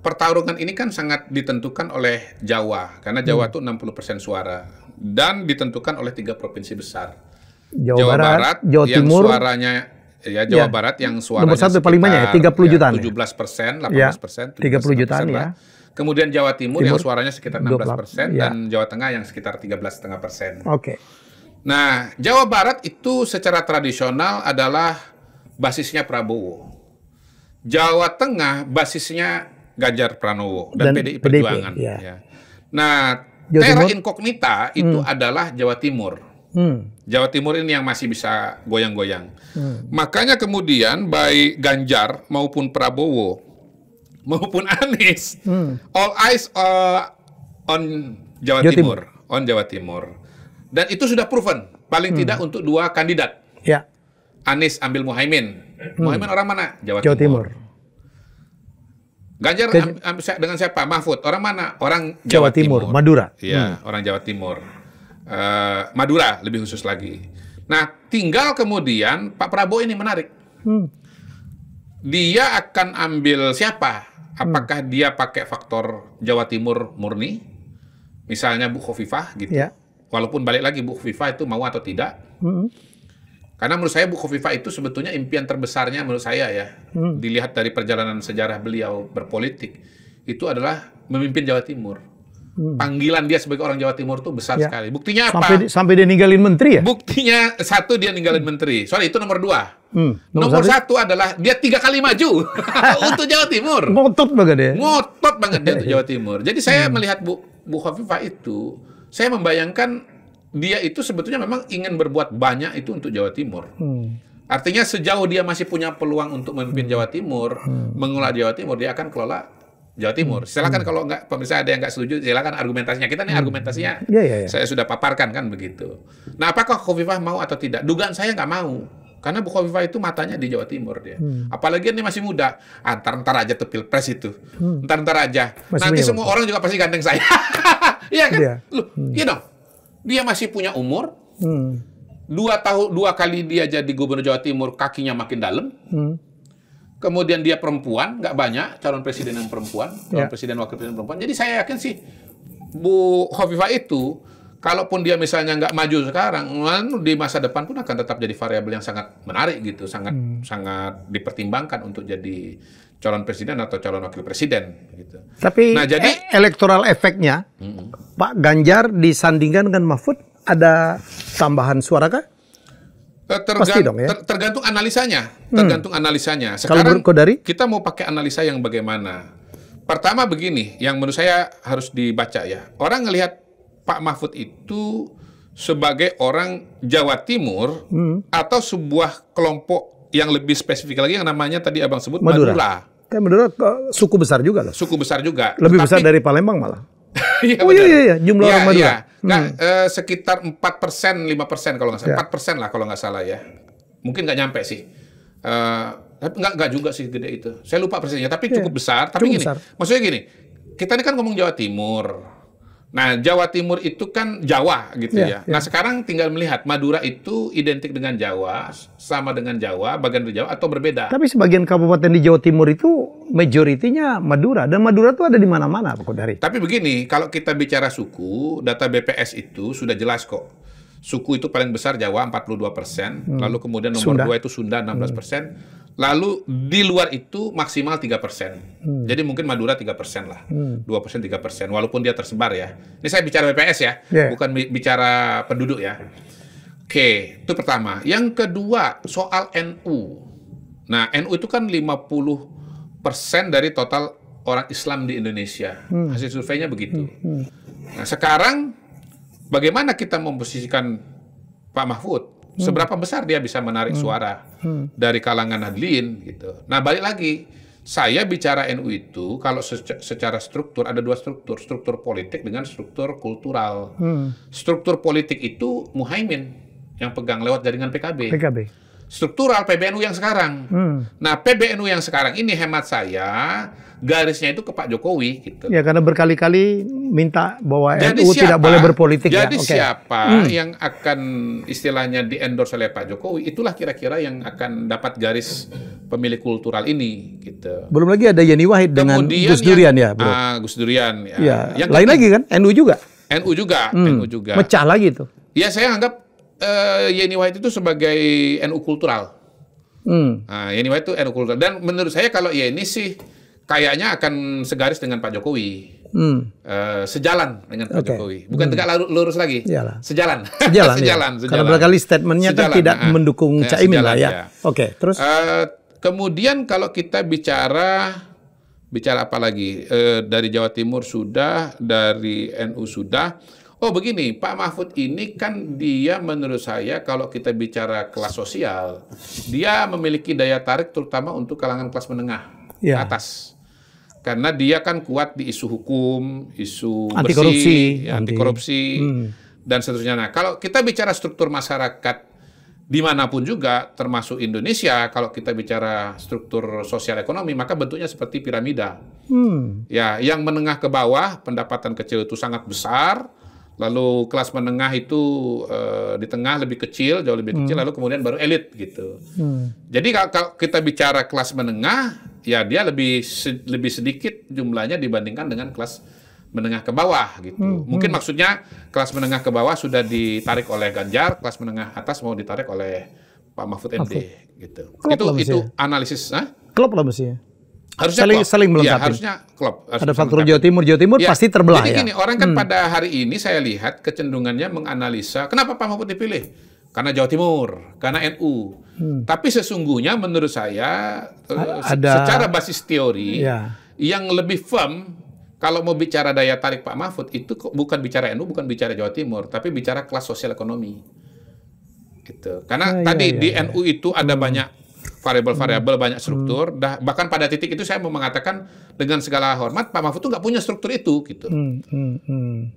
pertarungan ini kan sangat ditentukan oleh Jawa, karena Jawa itu 60% suara, dan ditentukan oleh 3 provinsi besar. Jawa Barat, Jawa Timur, Jawa Barat yang suaranya nomor 1 paling banyak ya, 30 jutaan. 17%, 18%, 30 jutaan ya. Kemudian Jawa Timur yang suaranya sekitar 16%, dan Jawa Tengah yang sekitar 13,5%. Nah, Jawa Barat itu secara tradisional adalah basisnya Prabowo. Jawa Tengah basisnya Ganjar Pranowo dan PDI Perjuangan. Nah, terra incognita itu adalah Jawa Timur. Jawa Timur ini yang masih bisa goyang-goyang. Makanya kemudian baik Ganjar maupun Prabowo maupun Anies, all eyes on Jawa Timur. On Jawa Timur. Dan itu sudah proven, paling tidak untuk 2 kandidat. Anies ambil Muhaimin. Muhaimin orang mana? Jawa Timur. Ganjar dengan siapa? Mahfud. Orang mana? Orang Jawa Timur. Madura. Iya, orang Jawa Timur. Madura lebih khusus lagi. Nah, tinggal kemudian Pak Prabowo ini menarik. Dia akan ambil siapa? Apakah dia pakai faktor Jawa Timur murni? Misalnya Bu Khofifah gitu. Walaupun balik lagi Bu Khofifah itu mau atau tidak. Karena menurut saya Bu Khofifah itu sebetulnya impian terbesarnya menurut saya ya, dilihat dari perjalanan sejarah beliau berpolitik, itu adalah memimpin Jawa Timur. Panggilan dia sebagai orang Jawa Timur tuh besar sekali. Buktinya apa? Sampai dia ninggalin menteri ya? Buktinya satu, dia ninggalin menteri. Soalnya itu nomor 2. Nomor 1 adalah dia 3 kali maju untuk Jawa Timur. Ngotot banget ya? Ngotot banget dia untuk Jawa Timur. Jadi saya melihat Bu Khofifah itu, saya membayangkan dia itu sebetulnya memang ingin berbuat banyak itu untuk Jawa Timur. Artinya sejauh dia masih punya peluang untuk memimpin Jawa Timur, mengelola Jawa Timur, dia akan kelola Jawa Timur. Silakan kalau nggak, pemirsa ada yang nggak setuju, silakan argumentasinya. Kita nih argumentasinya, saya sudah paparkan kan begitu. Nah, apakah Khofifah mau atau tidak? Dugaan saya nggak mau. Karena Bu Khofifah itu matanya di Jawa Timur dia. Apalagi dia masih muda. Ntar aja tuh pilpres itu. Ntar aja. Nanti semua orang juga pasti gandeng saya. Iya kan? Loh, iya dong. Dia masih punya umur. 2 kali dia jadi gubernur Jawa Timur, kakinya makin dalam. Kemudian dia perempuan, nggak banyak calon presiden yang perempuan, calon presiden wakil presiden perempuan. Jadi saya yakin sih Bu Khofifah itu, kalaupun dia misalnya nggak maju sekarang, di masa depan pun akan tetap jadi variabel yang sangat menarik gitu, sangat dipertimbangkan untuk jadi calon presiden atau calon wakil presiden gitu. Tapi nah, jadi elektoral efeknya Pak Ganjar disandingkan dengan Mahfud, ada tambahan suara kah? Pasti dong ya. Tergantung analisanya, tergantung analisanya. Kalau Sekarang Kodari? Kita mau pakai analisa yang bagaimana? Pertama begini, yang menurut saya harus dibaca ya. Orang ngelihat Pak Mahfud itu sebagai orang Jawa Timur atau sebuah kelompok yang lebih spesifik lagi yang namanya tadi Abang sebut Madura. Kan Madura suku besar juga loh. Suku besar juga. Lebih besar dari Palembang malah. Iya, jumlah orang Madura. Sekitar 4%, 5% kalau nggak salah. 4% lah kalau nggak salah ya. Mungkin nggak nyampe sih. Tapi nggak juga sih gede itu. Saya lupa persisnya, tapi cukup besar. Tapi gini, maksudnya gini, kita ini kan ngomong Jawa Timur. Nah, Jawa Timur itu kan Jawa gitu ya. Nah, sekarang tinggal melihat Madura itu identik dengan Jawa, sama dengan Jawa, bagian dari Jawa atau berbeda. Tapi sebagian kabupaten di Jawa Timur itu majoritinya Madura, dan Madura itu ada di mana-mana Pak Kodari. Tapi begini, kalau kita bicara suku, data BPS itu sudah jelas kok. Suku itu paling besar Jawa 42%, lalu kemudian nomor 2 itu Sunda 16%. Lalu di luar itu maksimal 3%. Jadi mungkin Madura 3% lah. 2%, 3%. Walaupun dia tersebar ya. Ini saya bicara BPS ya. Bukan bicara penduduk ya. Oke, itu pertama. Yang kedua, soal NU. Nah, NU itu kan 50% dari total orang Islam di Indonesia. Hasil surveinya begitu. Nah, sekarang bagaimana kita memposisikan Pak Mahfud? Seberapa besar dia bisa menarik suara dari kalangan Nahdlin gitu. Nah, balik lagi, saya bicara NU itu kalau secara struktur ada 2 struktur, struktur politik dengan struktur kultural. Struktur politik itu Muhaimin yang pegang lewat jaringan PKB. Struktural PBNU yang sekarang. Nah, PBNU yang sekarang ini hemat saya garisnya itu ke Pak Jokowi gitu. Ya, karena berkali-kali minta bahwa NU tidak boleh berpolitik. Jadi siapa yang akan istilahnya di-endorse oleh Pak Jokowi, itulah kira-kira yang akan dapat garis pemilih kultural ini gitu. Belum lagi ada Yeni Wahid dengan Gus Durian ya, Bro. Gus Durian ya. Yang lain lagi kan NU juga. NU juga, NU juga. Mecah lagi tuh. Ya, saya anggap Yeni Wahid itu sebagai NU kultural. Nah, Yeni Wahid itu NU kultural. Dan menurut saya kalau Yeni sih kayaknya akan segaris dengan Pak Jokowi. Sejalan dengan Pak Jokowi. Bukan tegak lurus lagi. Sejalan. Sejalan. Karena berkali statementnya kan tidak mendukung Caimin lah ya. Oke, terus? Kemudian kalau kita bicara apa lagi? Dari Jawa Timur sudah, dari NU sudah. Oh begini, Pak Mahfud ini kan dia menurut saya kalau kita bicara kelas sosial, dia memiliki daya tarik terutama untuk kalangan kelas menengah ke atas. Karena dia kan kuat di isu hukum, isu bersih, anti korupsi, dan seterusnya. Nah, kalau kita bicara struktur masyarakat dimanapun juga, termasuk Indonesia, kalau kita bicara struktur sosial ekonomi, maka bentuknya seperti piramida. Ya, yang menengah ke bawah, pendapatan kecil itu sangat besar, lalu kelas menengah itu di tengah lebih kecil, jauh lebih kecil, lalu kemudian baru elit gitu. Jadi kalau kita bicara kelas menengah, ya dia lebih sedikit jumlahnya dibandingkan dengan kelas menengah ke bawah gitu. Mungkin maksudnya kelas menengah ke bawah sudah ditarik oleh Ganjar, kelas menengah atas mau ditarik oleh Pak Mahfud MD gitu. Klop Itu analisis, klop lah mestinya. Harusnya saling melengkapi. Ya, harusnya klop. Ada faktor Jawa Timur ya, pasti terbelah. Jadi gini, orang kan pada hari ini saya lihat kecenderungannya menganalisa kenapa Pak Mahfud dipilih? Karena Jawa Timur, karena NU. Tapi sesungguhnya menurut saya secara basis teori yang lebih firm kalau mau bicara daya tarik Pak Mahfud itu bukan bicara NU, bukan bicara Jawa Timur, tapi bicara kelas sosial ekonomi. Gitu. Karena tadi di NU itu ada banyak variabel-variabel, banyak struktur. Bahkan pada titik itu saya mau mengatakan dengan segala hormat, Pak Mahfud itu nggak punya struktur itu. Gitu.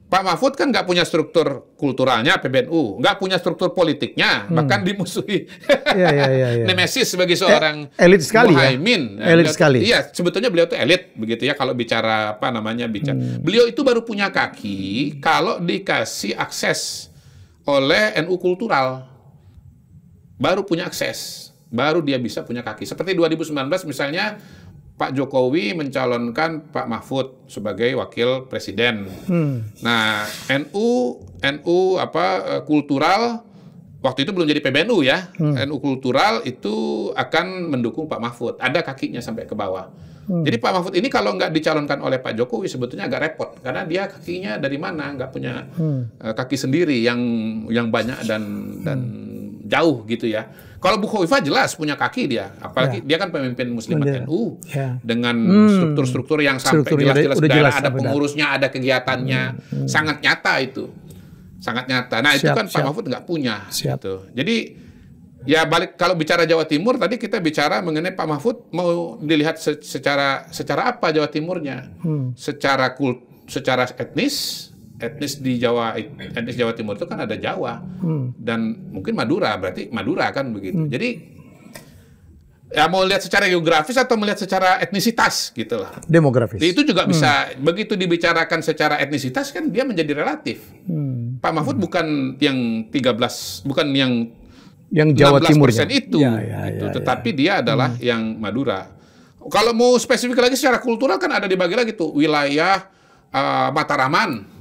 Pak Mahfud kan nggak punya struktur kulturalnya PBNU, nggak punya struktur politiknya, bahkan dimusuhi nemesis sebagai seorang elit sekali Muhaimin. Elit sekali. Iya, sebetulnya beliau itu elit begitu ya kalau bicara apa namanya bicara. Beliau itu baru punya kaki kalau dikasih akses oleh NU kultural. Baru punya akses. Baru dia bisa punya kaki. Seperti 2019 misalnya Pak Jokowi mencalonkan Pak Mahfud sebagai wakil presiden. Nah, NU kultural waktu itu belum jadi PBNU ya. NU kultural itu akan mendukung Pak Mahfud. Ada kakinya sampai ke bawah. Jadi Pak Mahfud ini kalau nggak dicalonkan oleh Pak Jokowi sebetulnya agak repot karena dia kakinya dari mana? Nggak punya kaki sendiri yang banyak dan jauh gitu ya. Kalau Bu Khofifah jelas punya kaki dia, apalagi dia kan pemimpin Muslimat NU dengan struktur-struktur yang sampai jelas-jelas daerah, ada pengurusnya, ada kegiatannya, sangat nyata itu, sangat nyata. Nah itu kan Pak Mahfud nggak punya. Gitu. Jadi ya balik kalau bicara Jawa Timur tadi kita bicara mengenai Pak Mahfud mau dilihat secara apa Jawa Timurnya, secara etnis di Jawa, etnis Jawa Timur itu kan ada Jawa dan mungkin Madura, berarti Madura kan begitu. Jadi ya mau lihat secara geografis atau melihat secara etnisitas gitu lah. Demografis. Itu juga bisa begitu dibicarakan secara etnisitas kan dia menjadi relatif. Pak Mahfud bukan yang 13, bukan yang Jawa Timur itu, tetapi dia adalah yang Madura. Kalau mau spesifik lagi secara kultural kan ada dibagi lagi tuh wilayah Mataraman.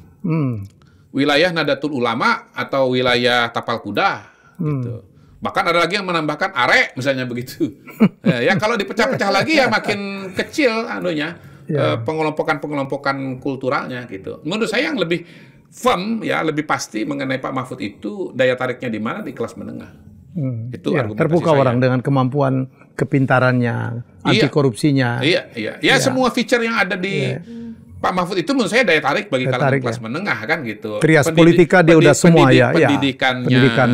Wilayah Nadatul Ulama atau wilayah Tapal Kuda gitu. Bahkan ada lagi yang menambahkan Are misalnya begitu. Ya kalau dipecah-pecah lagi ya makin kecil pengelompokan kulturalnya gitu. Menurut saya yang lebih firm ya lebih pasti mengenai Pak Mahfud itu daya tariknya di mana, di kelas menengah. Itu terbuka orang dengan kemampuan kepintarannya, anti korupsinya. Iya, semua feature yang ada di Pak Mahfud itu menurut saya daya tarik bagi kalangan kelas menengah kan gitu. Trias politika dia udah semua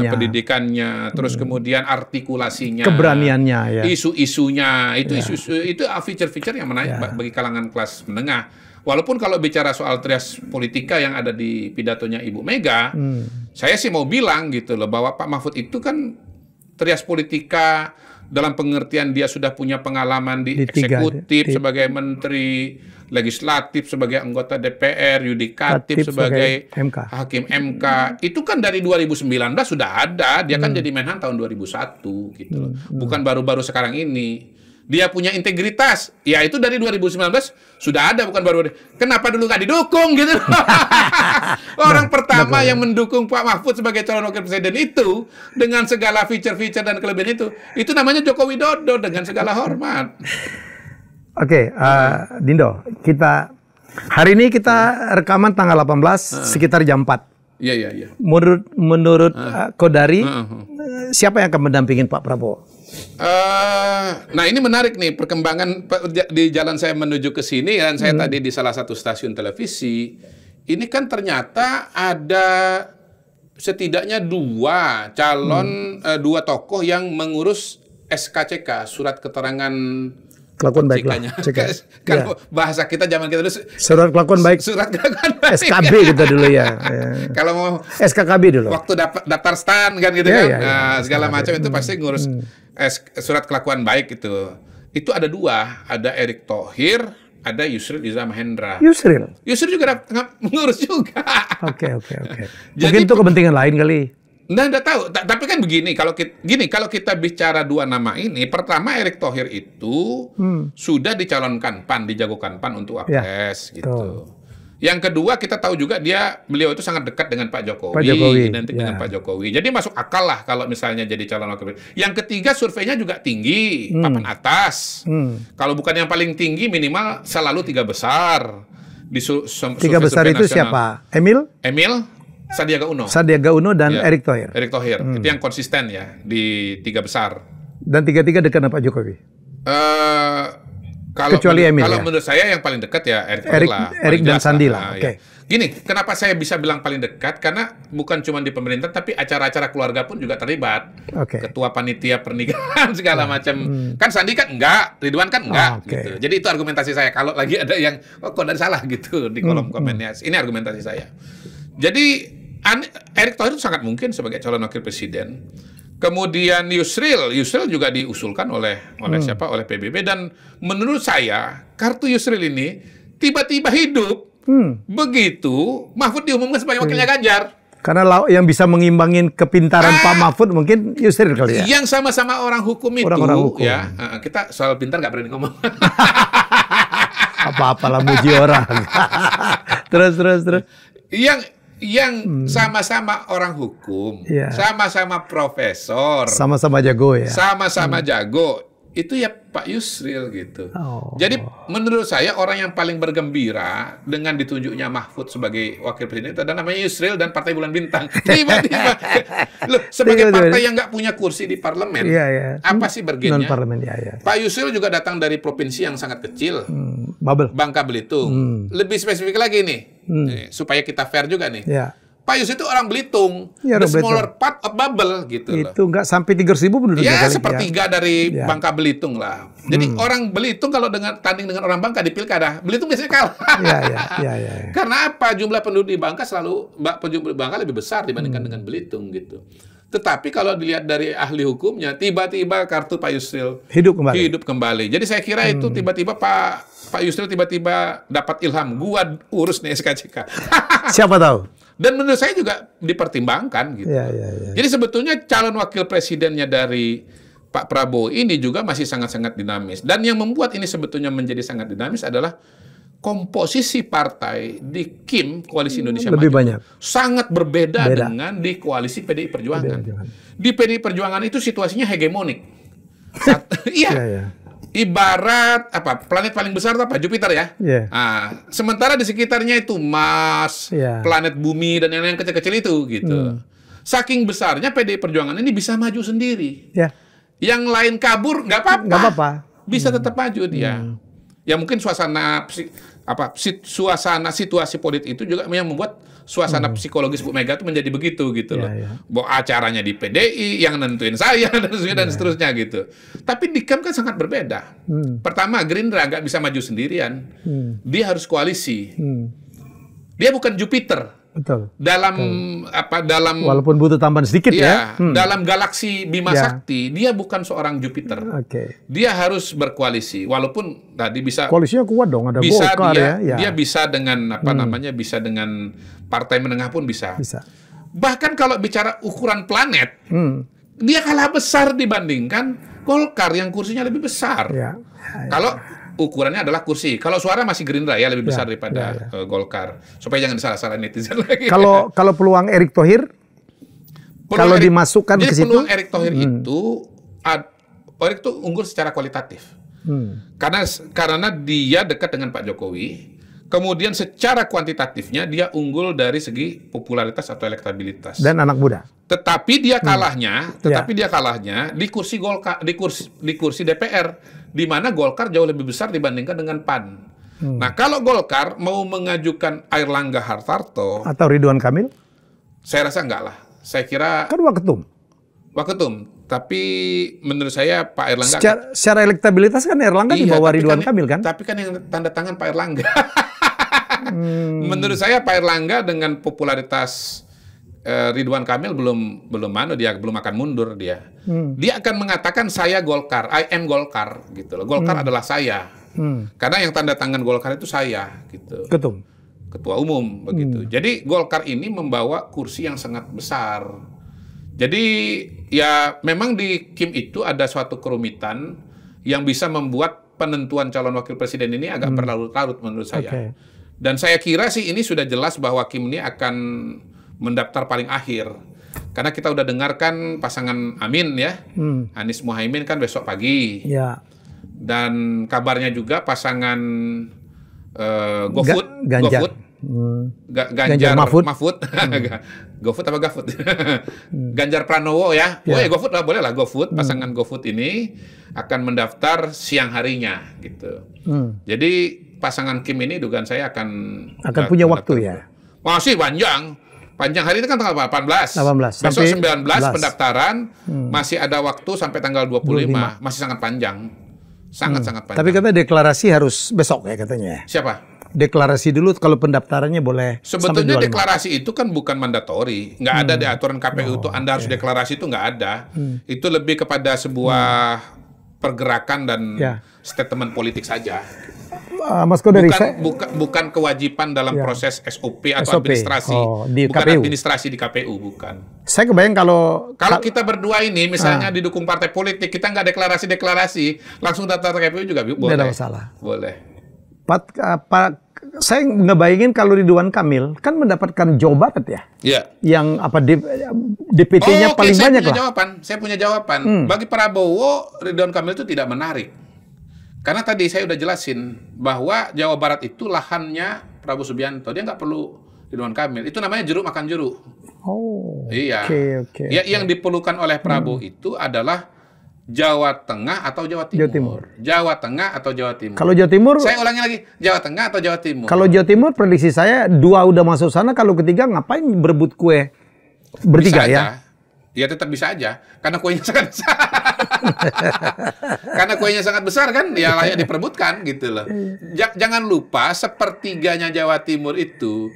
pendidikannya, terus kemudian artikulasinya, keberaniannya, isu-isunya, itu feature-feature yang menarik bagi kalangan kelas menengah. Walaupun kalau bicara soal trias politika yang ada di pidatonya Ibu Mega, saya sih mau bilang gitu loh bahwa Pak Mahfud itu kan trias politika dalam pengertian dia sudah punya pengalaman di eksekutif sebagai menteri, legislatif sebagai anggota DPR, yudikatif sebagai hakim MK. Itu kan dari 2019 sudah ada, dia kan jadi Menhan tahun 2001 gitu. Bukan baru-baru sekarang ini. Dia punya integritas, ya itu dari 2019 sudah ada, bukan baru. Kenapa dulu nggak didukung gitu? Orang pertama yang mendukung Pak Mahfud sebagai calon wakil presiden itu dengan segala feature-feature dan kelebihan itu namanya Joko Widodo dengan segala hormat. Oke, Dindo, hari ini kita rekaman tanggal 18 sekitar jam 4. Iya. Menurut Kodari, siapa yang akan mendampingin Pak Prabowo? Nah ini menarik nih perkembangan di jalan saya menuju ke sini dan saya tadi di salah satu stasiun televisi. Ini kan ternyata ada setidaknya dua tokoh yang mengurus SKCK, surat keterangan kelakuan baik lah. Kalau bahasa kita zaman kita dulu surat kelakuan baik. Surat kelakuan baik. SKB kita dulu ya. Kalau mau SKKB dulu. Waktu daftar stan kan gitu kan. Segala macam itu pasti ngurus surat kelakuan baik itu. Itu ada dua, ada Erick Thohir, ada Yusril Iza Mahendra. Yusril juga mengurus juga. Oke. Mungkin itu kepentingan lain kali. Nah, enggak tahu. Tapi kan begini, kalau kita bicara dua nama ini, pertama Erick Thohir itu sudah dicalonkan PAN, dijagokan PAN untuk Wapres gitu. Yang kedua, kita tahu juga beliau itu sangat dekat dengan Pak Jokowi, identik dengan Pak Jokowi. Jadi masuk akal lah kalau misalnya jadi calon wakil presiden. Yang ketiga, surveinya juga tinggi, papan atas. Kalau bukan yang paling tinggi, minimal selalu 3 besar. Tiga besar itu nasional. Siapa? Emil, Sandiaga Uno dan Erick Thohir. Erick Thohir. Itu yang konsisten ya di 3 besar. Dan tiga-tiga dekat dengan Pak Jokowi. Kecuali Emil, kalau menurut saya yang paling dekat ya Erick dan Sandi lah. Ya. Gini, kenapa saya bisa bilang paling dekat? Karena bukan cuma di pemerintah, tapi acara-acara keluarga pun juga terlibat. Ketua panitia pernikahan segala macam. Kan Sandi kan enggak, Ridwan kan enggak. Gitu. Jadi itu argumentasi saya. Kalau lagi ada yang kok dari salah gitu di kolom komennya, ini argumentasi saya. Jadi Erick Thohir itu sangat mungkin sebagai calon wakil presiden. Kemudian Yusril juga diusulkan oleh siapa? Oleh PBB, dan menurut saya kartu Yusril ini tiba-tiba hidup begitu Mahfud diumumkan sebagai wakilnya Ganjar. Karena yang bisa mengimbangin kepintaran Pak Mahfud mungkin Yusril kali ya. Yang sama-sama orang hukum itu, ya kita soal pintar nggak berani ngomong. Apa-apalah muji orang. terus. Yang sama-sama orang hukum, sama-sama profesor, sama-sama jago ya. Sama-sama jago. Itu ya Pak Yusril gitu. Jadi menurut saya orang yang paling bergembira dengan ditunjuknya Mahfud sebagai wakil presiden itu adalah namanya Yusril dan Partai Bulan Bintang. Tiba-tiba loh, sebagai partai yang nggak punya kursi di parlemen, apa sih bergennya? Pak Yusril juga datang dari provinsi yang sangat kecil, Bangka Belitung. Lebih spesifik lagi nih, supaya kita fair juga nih. Pak Yusril itu orang Belitung, the smaller part of Babel gitu loh. Itu nggak sampai 3.000 penduduk. Ya, sepertiga dari Bangka Belitung lah. Jadi orang Belitung kalau tanding dengan orang Bangka di pilkada, Belitung biasanya kalah. Karena apa? Jumlah penduduk di Bangka penduduk Bangka lebih besar dibandingkan dengan Belitung gitu. Tetapi kalau dilihat dari ahli hukumnya, tiba-tiba kartu Pak Yusril hidup kembali. Jadi saya kira itu tiba-tiba Pak Yusril tiba-tiba dapat ilham, gua urus nih SKCK. Siapa tahu? Dan menurut saya juga dipertimbangkan gitu. Jadi sebetulnya calon wakil presidennya dari Pak Prabowo ini juga masih sangat-sangat dinamis. Dan yang membuat ini sebetulnya menjadi sangat dinamis adalah komposisi partai di KIM, Koalisi Indonesia lebih Maju, banyak. Sangat berbeda dengan di Koalisi PDI Perjuangan. Di PDI Perjuangan itu situasinya hegemonik. Ibarat planet paling besar itu apa? Jupiter ya. Sementara di sekitarnya itu Mars, planet Bumi dan yang lain kecil-kecil itu gitu. Saking besarnya PDI Perjuangan ini bisa maju sendiri. Yang lain kabur nggak apa-apa. Bisa tetap maju dia. Ya mungkin situasi politik itu juga yang membuat suasana psikologis Bu Mega itu menjadi begitu gitu loh. Bahwa acaranya di PDI yang nentuin saya dan seterusnya gitu. Tapi di KIM kan sangat berbeda. Pertama, Gerindra nggak bisa maju sendirian. Dia harus koalisi. Dia bukan Jupiter. Betul. Dalam walaupun butuh tambahan sedikit dalam galaksi Bima Sakti, dia bukan seorang Jupiter. Dia harus berkoalisi. Walaupun tadi bisa koalisinya kuat dong, ada Golkar dia bisa dengan bisa dengan partai menengah pun bisa. Bahkan kalau bicara ukuran planet, dia kalah besar dibandingkan Golkar yang kursinya lebih besar. Kalau ukurannya adalah kursi. Kalau suara masih Gerindra ya lebih besar daripada Golkar. Supaya jangan salah-salah netizen lagi. Kalau peluang Erick Thohir kalau dimasukkan ke situ, peluang Erick Thohir itu Erick itu unggul secara kualitatif. Karena dia dekat dengan Pak Jokowi. Kemudian secara kuantitatifnya dia unggul dari segi popularitas atau elektabilitas. Dan anak muda. Tetapi dia kalahnya di kursi Golkar, di kursi DPR, di mana Golkar jauh lebih besar dibandingkan dengan PAN. Nah, kalau Golkar mau mengajukan Airlangga Hartarto atau Ridwan Kamil, saya rasa enggak lah. Saya kira kan Waketum. Tapi menurut saya Pak Airlangga secara elektabilitas kan Airlangga di bawah Ridwan Kamil kan? Tapi kan yang tanda tangan Pak Airlangga. Menurut saya Pak Airlangga dengan popularitas Ridwan Kamil belum akan mundur dia. Dia akan mengatakan saya Golkar, I am Golkar gitu loh. Golkar adalah saya. Karena yang tanda tangan Golkar itu saya gitu. Ketua umum begitu. Jadi Golkar ini membawa kursi yang sangat besar. Jadi ya memang di KIM itu ada suatu kerumitan yang bisa membuat penentuan calon wakil presiden ini agak berlarut-larut menurut saya. Dan saya kira sih ini sudah jelas bahwa Kim ini akan mendaftar paling akhir. Karena kita udah dengarkan pasangan Amin ya, Anies Muhaimin kan besok pagi. Ya. Dan kabarnya juga pasangan Ganjar Mahfud. GoFood apa Gafud? Ganjar Pranowo ya. Oh ya GoFood lah, boleh lah GoFood. Pasangan GoFood ini akan mendaftar siang harinya gitu. Jadi pasangan Kim ini dugaan saya akan punya waktu ya. Masih panjang. Panjang hari itu kan tanggal 18. Besok 19 pendaftaran, masih ada waktu sampai tanggal 25. Masih sangat panjang. Sangat-sangat panjang. Tapi katanya deklarasi harus besok ya katanya. Siapa? Deklarasi dulu kalau pendaftarannya boleh. Sebetulnya deklarasi itu kan bukan mandatori. Nggak ada di aturan KPU itu Anda harus deklarasi, itu nggak ada. Itu lebih kepada sebuah pergerakan dan statement politik saja. Mas Kodari, bukan kewajiban dalam proses SOP atau administrasi. Bukan KPU. Administrasi di KPU, bukan. Saya kebayang kalau kita berdua ini misalnya didukung partai politik, kita nggak deklarasi, langsung daftar KPU juga boleh. Tidak ada masalah. Boleh. Saya ngebayangin kalau Ridwan Kamil kan mendapatkan Jawa Barat ya. Iya. Yang DPT-nya paling banyak lah. Saya punya jawaban. Bagi Prabowo, Ridwan Kamil itu tidak menarik. Karena tadi saya udah jelasin bahwa Jawa Barat itu lahannya Prabowo Subianto. Dia nggak perlu Ridwan Kamil. Itu namanya jeruk makan jeruk. Oh. Iya. Yang diperlukan oleh Prabowo itu adalah Jawa Tengah atau Jawa Timur. Jawa Tengah atau Jawa Timur. Kalau Jawa Timur, saya ulangi lagi, Jawa Tengah atau Jawa Timur. Kalau Jawa Timur prediksi saya 2 udah masuk sana, kalau ketiga ngapain berebut kue bertiga ya? Ya tetap bisa aja, karena kuenya sangat besar. Karena kuenya sangat besar kan, ya layak diperebutkan gitu loh. Jangan lupa sepertiganya Jawa Timur itu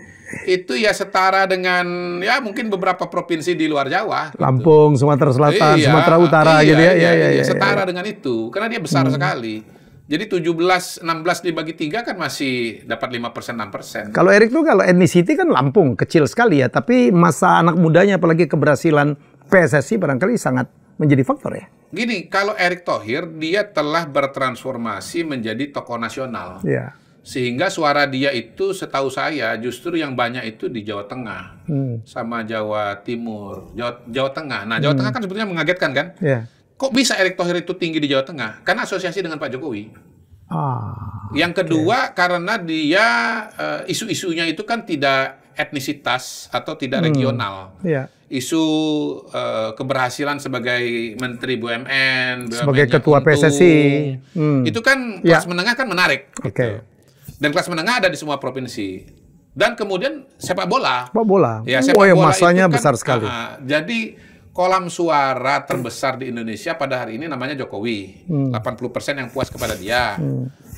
ya setara dengan ya mungkin beberapa provinsi di luar Jawa. Gitu. Lampung, Sumatera Selatan, Sumatera Utara gitu ya. Iya, setara dengan itu, karena dia besar sekali. Jadi 16 dibagi 3 kan masih dapat 5%, 6%. Kalau Erik tuh kalau ethnicity kan Lampung kecil sekali ya, tapi masa anak mudanya apalagi keberhasilan PSSI barangkali sangat menjadi faktor ya. Gini, kalau Erick Thohir dia telah bertransformasi menjadi tokoh nasional. Iya. Sehingga suara dia itu setahu saya justru yang banyak itu di Jawa Tengah sama Jawa Timur, Jawa Tengah. Nah, Jawa Tengah kan sebetulnya mengagetkan kan? Iya. Kok bisa Erick Thohir itu tinggi di Jawa Tengah? Karena asosiasi dengan Pak Jokowi. Yang kedua karena dia isu-isunya itu kan tidak etnisitas atau tidak regional. Iya. Isu keberhasilan sebagai Menteri BUMN, sebagai ketua PSSI, itu kan kelas menengah kan menarik. Oke. Gitu. Dan kelas menengah ada di semua provinsi. Dan kemudian sepak bola. Sepak bola. Ya, sepak bola masanya itu kan, besar sekali. Jadi kolam suara terbesar di Indonesia pada hari ini namanya Jokowi. 80% yang puas kepada dia.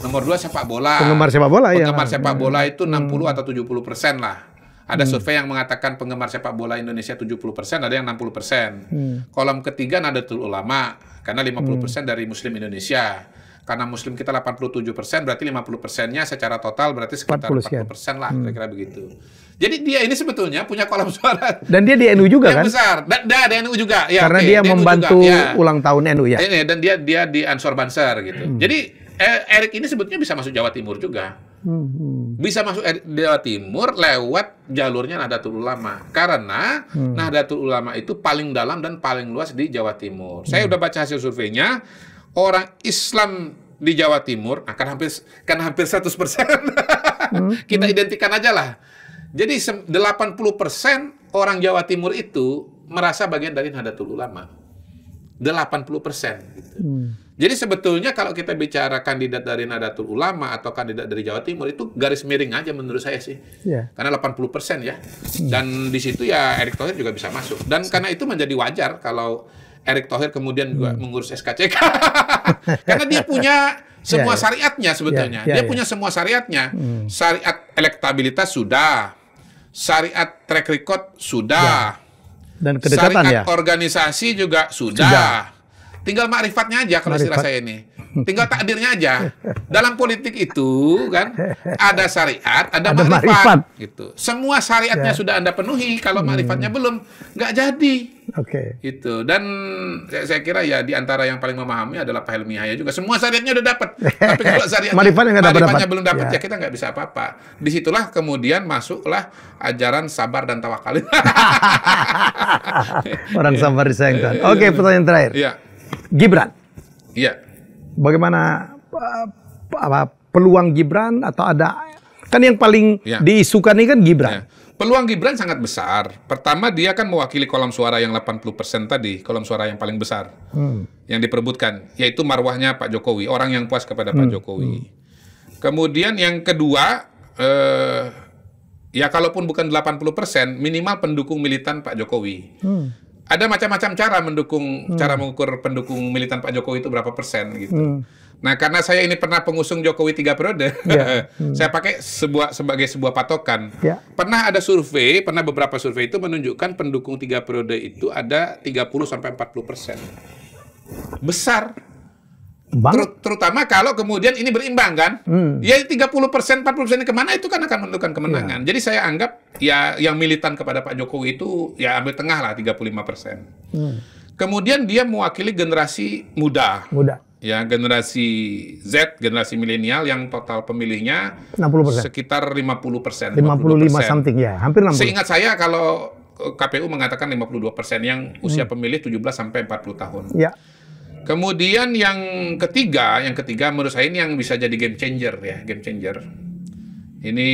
Nomor 2 sepak bola. Penggemar sepak bola ya. Penggemar sepak bola itu 60 atau 70% lah. Ada survei yang mengatakan penggemar sepak bola Indonesia 70%, ada yang 60%. Kolom ketiga Nahdlatul Ulama, karena 50% dari Muslim Indonesia. Karena Muslim kita 87%, berarti 50%-nya secara total berarti sekitar 40% lah, kira-kira begitu. Jadi dia ini sebetulnya punya kolam suara. Dan dia di NU juga yang kan? Besar. Dan di NU juga. Ya, karena dia membantu ulang tahun NU ya. Dan dia di Ansor Banser gitu. Jadi Erik ini sebetulnya bisa masuk Jawa Timur juga. Bisa masuk Jawa Timur lewat jalurnya Nahdlatul Ulama. Karena Nahdlatul Ulama itu paling dalam dan paling luas di Jawa Timur. Saya udah baca hasil surveinya. Orang Islam di Jawa Timur akan hampir 100%. Kita identikan aja lah. Jadi 80% orang Jawa Timur itu merasa bagian dari Nahdlatul Ulama. 80%. Gitu. Jadi sebetulnya kalau kita bicara kandidat dari Nahdlatul Ulama atau kandidat dari Jawa Timur itu garis miring aja menurut saya sih. Yeah. Karena 80% ya. Dan di situ ya Erick Thohir juga bisa masuk. Dan karena itu menjadi wajar kalau Erick Thohir kemudian juga mengurus SKCK. Karena dia punya semua syariatnya sebetulnya. Dia punya semua syariatnya. Syariat elektabilitas sudah. Syariat track record sudah. Dan kedekatan syariat organisasi juga sudah. Tinggal makrifatnya aja kalau istilah saya ini. tinggal takdirnya aja. Dalam politik itu kan ada syariat, ada ma'rifat. Gitu. Semua syariatnya sudah Anda penuhi, kalau ma'rifatnya belum, nggak jadi. Oke. Gitu. Dan saya kira ya di antara yang paling memahami adalah Pak Helmi Yahya juga. Semua syariatnya udah dapat. Tapi kalau syariatnya ma'rifatnya belum dapat, ya kita nggak bisa apa-apa. Disitulah kemudian masuklah ajaran sabar dan tawakal. Orang sabar disayangkan. Oke, pertanyaan terakhir. Iya. Gibran. Iya. Bagaimana peluang Gibran, atau ada, kan yang paling diisukan ini kan Gibran. Ya. Peluang Gibran sangat besar. Pertama, dia kan mewakili kolom suara yang 80% tadi, kolom suara yang paling besar yang diperebutkan, yaitu marwahnya Pak Jokowi, orang yang puas kepada Pak Jokowi. Kemudian yang kedua, ya kalaupun bukan 80%, minimal pendukung militan Pak Jokowi. Ada macam-macam cara cara mengukur pendukung militan Pak Jokowi itu berapa persen gitu. Nah, karena saya ini pernah pengusung Jokowi 3 periode, saya pakai sebagai sebuah patokan. Pernah ada survei, beberapa survei itu menunjukkan pendukung 3 periode itu ada 30-40%. Besar. Terutama kalau kemudian ini berimbang kan, ya 30%, 40% kemana itu kan akan menentukan kemenangan. Jadi saya anggap ya yang militan kepada Pak Jokowi itu ya ambil tengah lah 35%. Kemudian dia mewakili generasi muda. Ya, generasi Z, generasi milenial yang total pemilihnya 60%. Sekitar 50%. 55 something ya, hampir 60. Seingat saya kalau KPU mengatakan 52% yang usia pemilih 17 sampai 40 tahun. Ya. Kemudian yang ketiga menurut saya ini yang bisa jadi game changer ya, game changer. Ini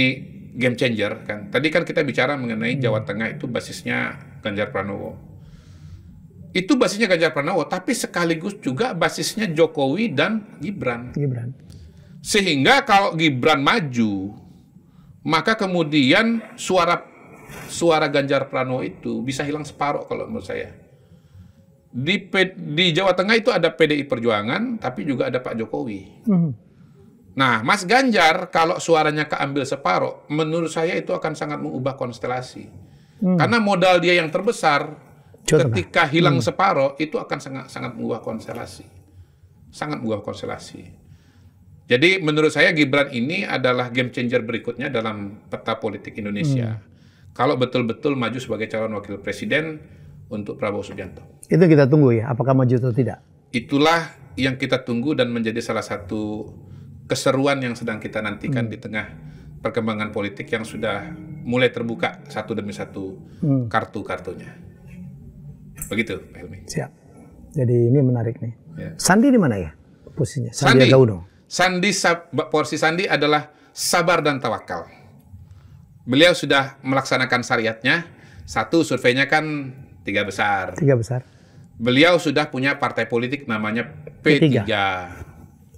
game changer kan. Tadi kan kita bicara mengenai Jawa Tengah itu basisnya Ganjar Pranowo. Itu basisnya Ganjar Pranowo, tapi sekaligus juga basisnya Jokowi dan Gibran. Sehingga kalau Gibran maju, maka kemudian suara Ganjar Pranowo itu bisa hilang separuh kalau menurut saya. Di Jawa Tengah itu ada PDI Perjuangan, tapi juga ada Pak Jokowi. Nah, Mas Ganjar kalau suaranya keambil separuh, menurut saya itu akan sangat mengubah konstelasi. Karena modal dia yang terbesar, ketika hilang separuh, itu akan sangat mengubah konstelasi. Sangat mengubah konstelasi. Jadi menurut saya Gibran ini adalah game changer berikutnya dalam peta politik Indonesia. Kalau betul-betul maju sebagai calon wakil presiden untuk Prabowo Subianto. Itu kita tunggu ya, apakah maju atau tidak? Itulah yang kita tunggu dan menjadi salah satu keseruan yang sedang kita nantikan di tengah perkembangan politik yang sudah mulai terbuka satu demi satu kartu-kartunya. Begitu, Pak Helmi. Siap. Jadi ini menarik nih. Ya. Sandi di mana ya posisinya? Sandiaga Uno. Porsi Sandi adalah sabar dan tawakal. Beliau sudah melaksanakan syariatnya. Satu, surveinya kan 3 besar. 3 besar. Beliau sudah punya partai politik namanya P3.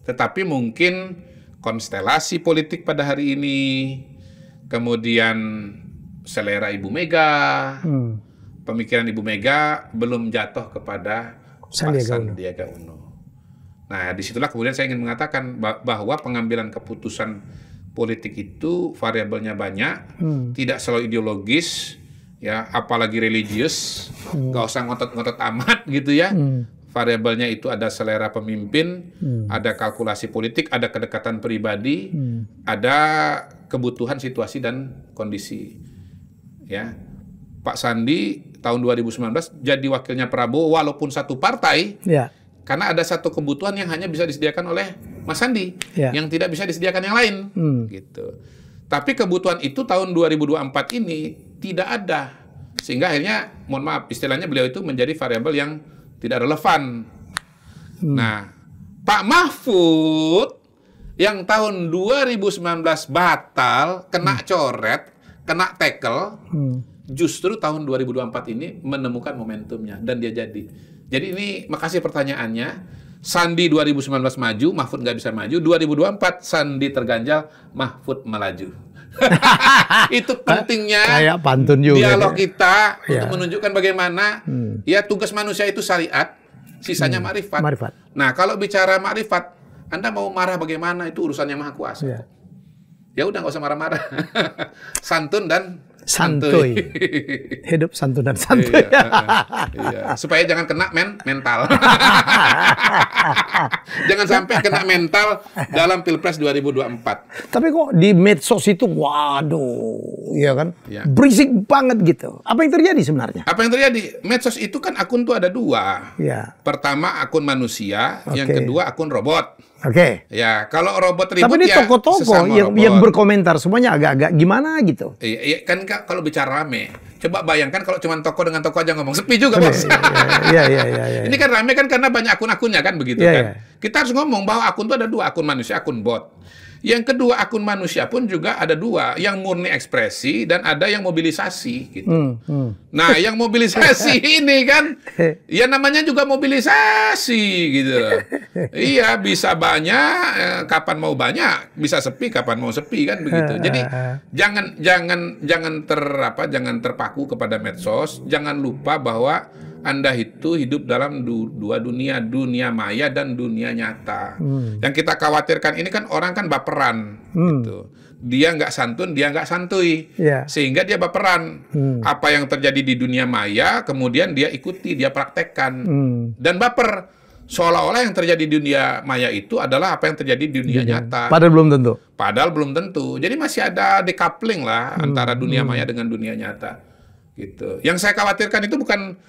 Tetapi mungkin konstelasi politik pada hari ini, kemudian selera Ibu Mega, pemikiran Ibu Mega belum jatuh kepada Sandiaga Uno. Nah, disitulah kemudian saya ingin mengatakan bahwa pengambilan keputusan politik itu variabelnya banyak, tidak selalu ideologis, ya, apalagi religius, nggak usah ngotot-ngotot amat gitu ya. Variabelnya itu ada selera pemimpin, ada kalkulasi politik, ada kedekatan pribadi, ada kebutuhan situasi dan kondisi. Ya, Pak Sandi tahun 2019 jadi wakilnya Prabowo walaupun satu partai, karena ada satu kebutuhan yang hanya bisa disediakan oleh Mas Sandi, yang tidak bisa disediakan yang lain, gitu. Tapi kebutuhan itu tahun 2024 ini tidak ada, sehingga akhirnya, mohon maaf, istilahnya beliau itu menjadi variabel yang tidak relevan. Nah, Pak Mahfud yang tahun 2019 batal, kena coret, kena tackle, justru tahun 2024 ini menemukan momentumnya dan dia jadi. Jadi ini makasih pertanyaannya. Sandi 2019 maju, Mahfud nggak bisa maju. 2024 Sandi terganjal, Mahfud melaju. Itu pentingnya kayak pantun juga dialog kita untuk menunjukkan bagaimana ya tugas manusia itu syariat, sisanya ma'rifat. Nah, kalau bicara ma'rifat, Anda mau marah bagaimana itu urusan yang Maha Kuasa. Ya udah, nggak usah marah-marah. Santun dan Santuy. Hidup santun dan santuy. Iya. Supaya jangan kena mental. Jangan sampai kena mental dalam Pilpres 2024. Tapi kok di medsos itu, waduh, ya kan, berisik banget gitu. Apa yang terjadi sebenarnya? Apa yang terjadi? Medsos itu kan akun tuh ada dua. Ya. Pertama akun manusia, yang kedua akun robot. Oke. Ya, kalau robot ribut tapi ini ya tokoh-tokoh yang berkomentar semuanya agak-agak gimana gitu. Iya, kan kalau bicara rame, coba bayangkan kalau cuma tokoh dengan tokoh aja ngomong, sepi juga bos. Iya. Ini kan rame kan karena banyak akun-akunnya kan begitu kan. Kita harus ngomong bahwa akun itu ada dua, akun manusia, akun bot. Yang kedua, akun manusia pun juga ada dua, yang murni ekspresi dan ada yang mobilisasi gitu. Nah, yang mobilisasi ini kan, ya namanya juga mobilisasi gitu. Iya, bisa banyak, kapan mau banyak, bisa sepi kapan mau sepi kan begitu. Jadi jangan terpaku kepada medsos, jangan lupa bahwa Anda itu hidup dalam dua dunia, dunia maya dan dunia nyata. Yang kita khawatirkan ini kan orang kan baperan, gitu. Dia nggak santun, dia nggak santuy, sehingga dia baperan. Apa yang terjadi di dunia maya, kemudian dia ikuti, dia praktekkan, dan baper. Seolah-olah yang terjadi di dunia maya itu adalah apa yang terjadi di dunia nyata. Padahal belum tentu. Padahal belum tentu. Jadi masih ada decoupling lah antara dunia maya dengan dunia nyata. Gitu. Yang saya khawatirkan itu bukan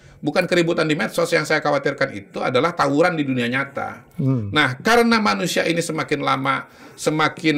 keributan di medsos, yang saya khawatirkan itu adalah tawuran di dunia nyata. Nah, karena manusia ini semakin lama semakin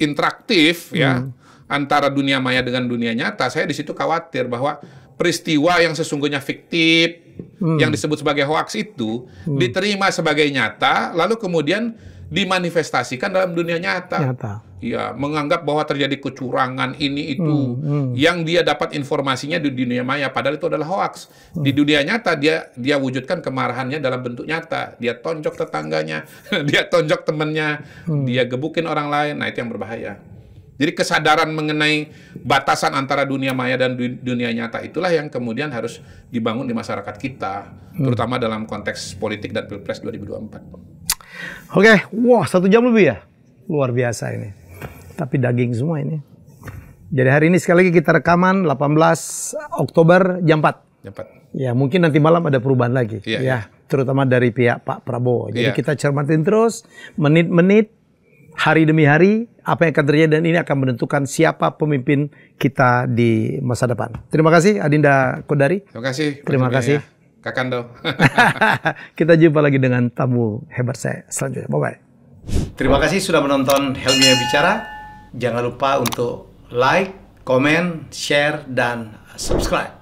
interaktif ya antara dunia maya dengan dunia nyata, saya di situ khawatir bahwa peristiwa yang sesungguhnya fiktif, yang disebut sebagai hoaks itu diterima sebagai nyata, lalu kemudian dimanifestasikan dalam dunia nyata. Ya, menganggap bahwa terjadi kecurangan ini itu yang dia dapat informasinya di dunia maya, padahal itu adalah hoaks. Di dunia nyata dia wujudkan kemarahannya dalam bentuk nyata. Dia tonjok tetangganya, dia tonjok temannya, dia gebukin orang lain. Nah, itu yang berbahaya. Jadi kesadaran mengenai batasan antara dunia maya dan dunia nyata itulah yang kemudian harus dibangun di masyarakat kita, terutama dalam konteks politik dan Pilpres 2024. Oke, wah 1 jam lebih ya, luar biasa ini. Tapi daging semua ini. Jadi hari ini sekali lagi kita rekaman 18 Oktober jam 4. Ya, mungkin nanti malam ada perubahan lagi. Ya, terutama dari pihak Pak Prabowo. Jadi kita cermatin terus menit-menit, hari demi hari, apa yang akan terjadi, dan ini akan menentukan siapa pemimpin kita di masa depan. Terima kasih Adinda Kodari. Terima kasih. Kakando. Kita jumpa lagi dengan tamu hebat saya selanjutnya. Bye-bye. Terima kasih sudah menonton Helmi Bicara. Jangan lupa untuk like, komen, share, dan subscribe.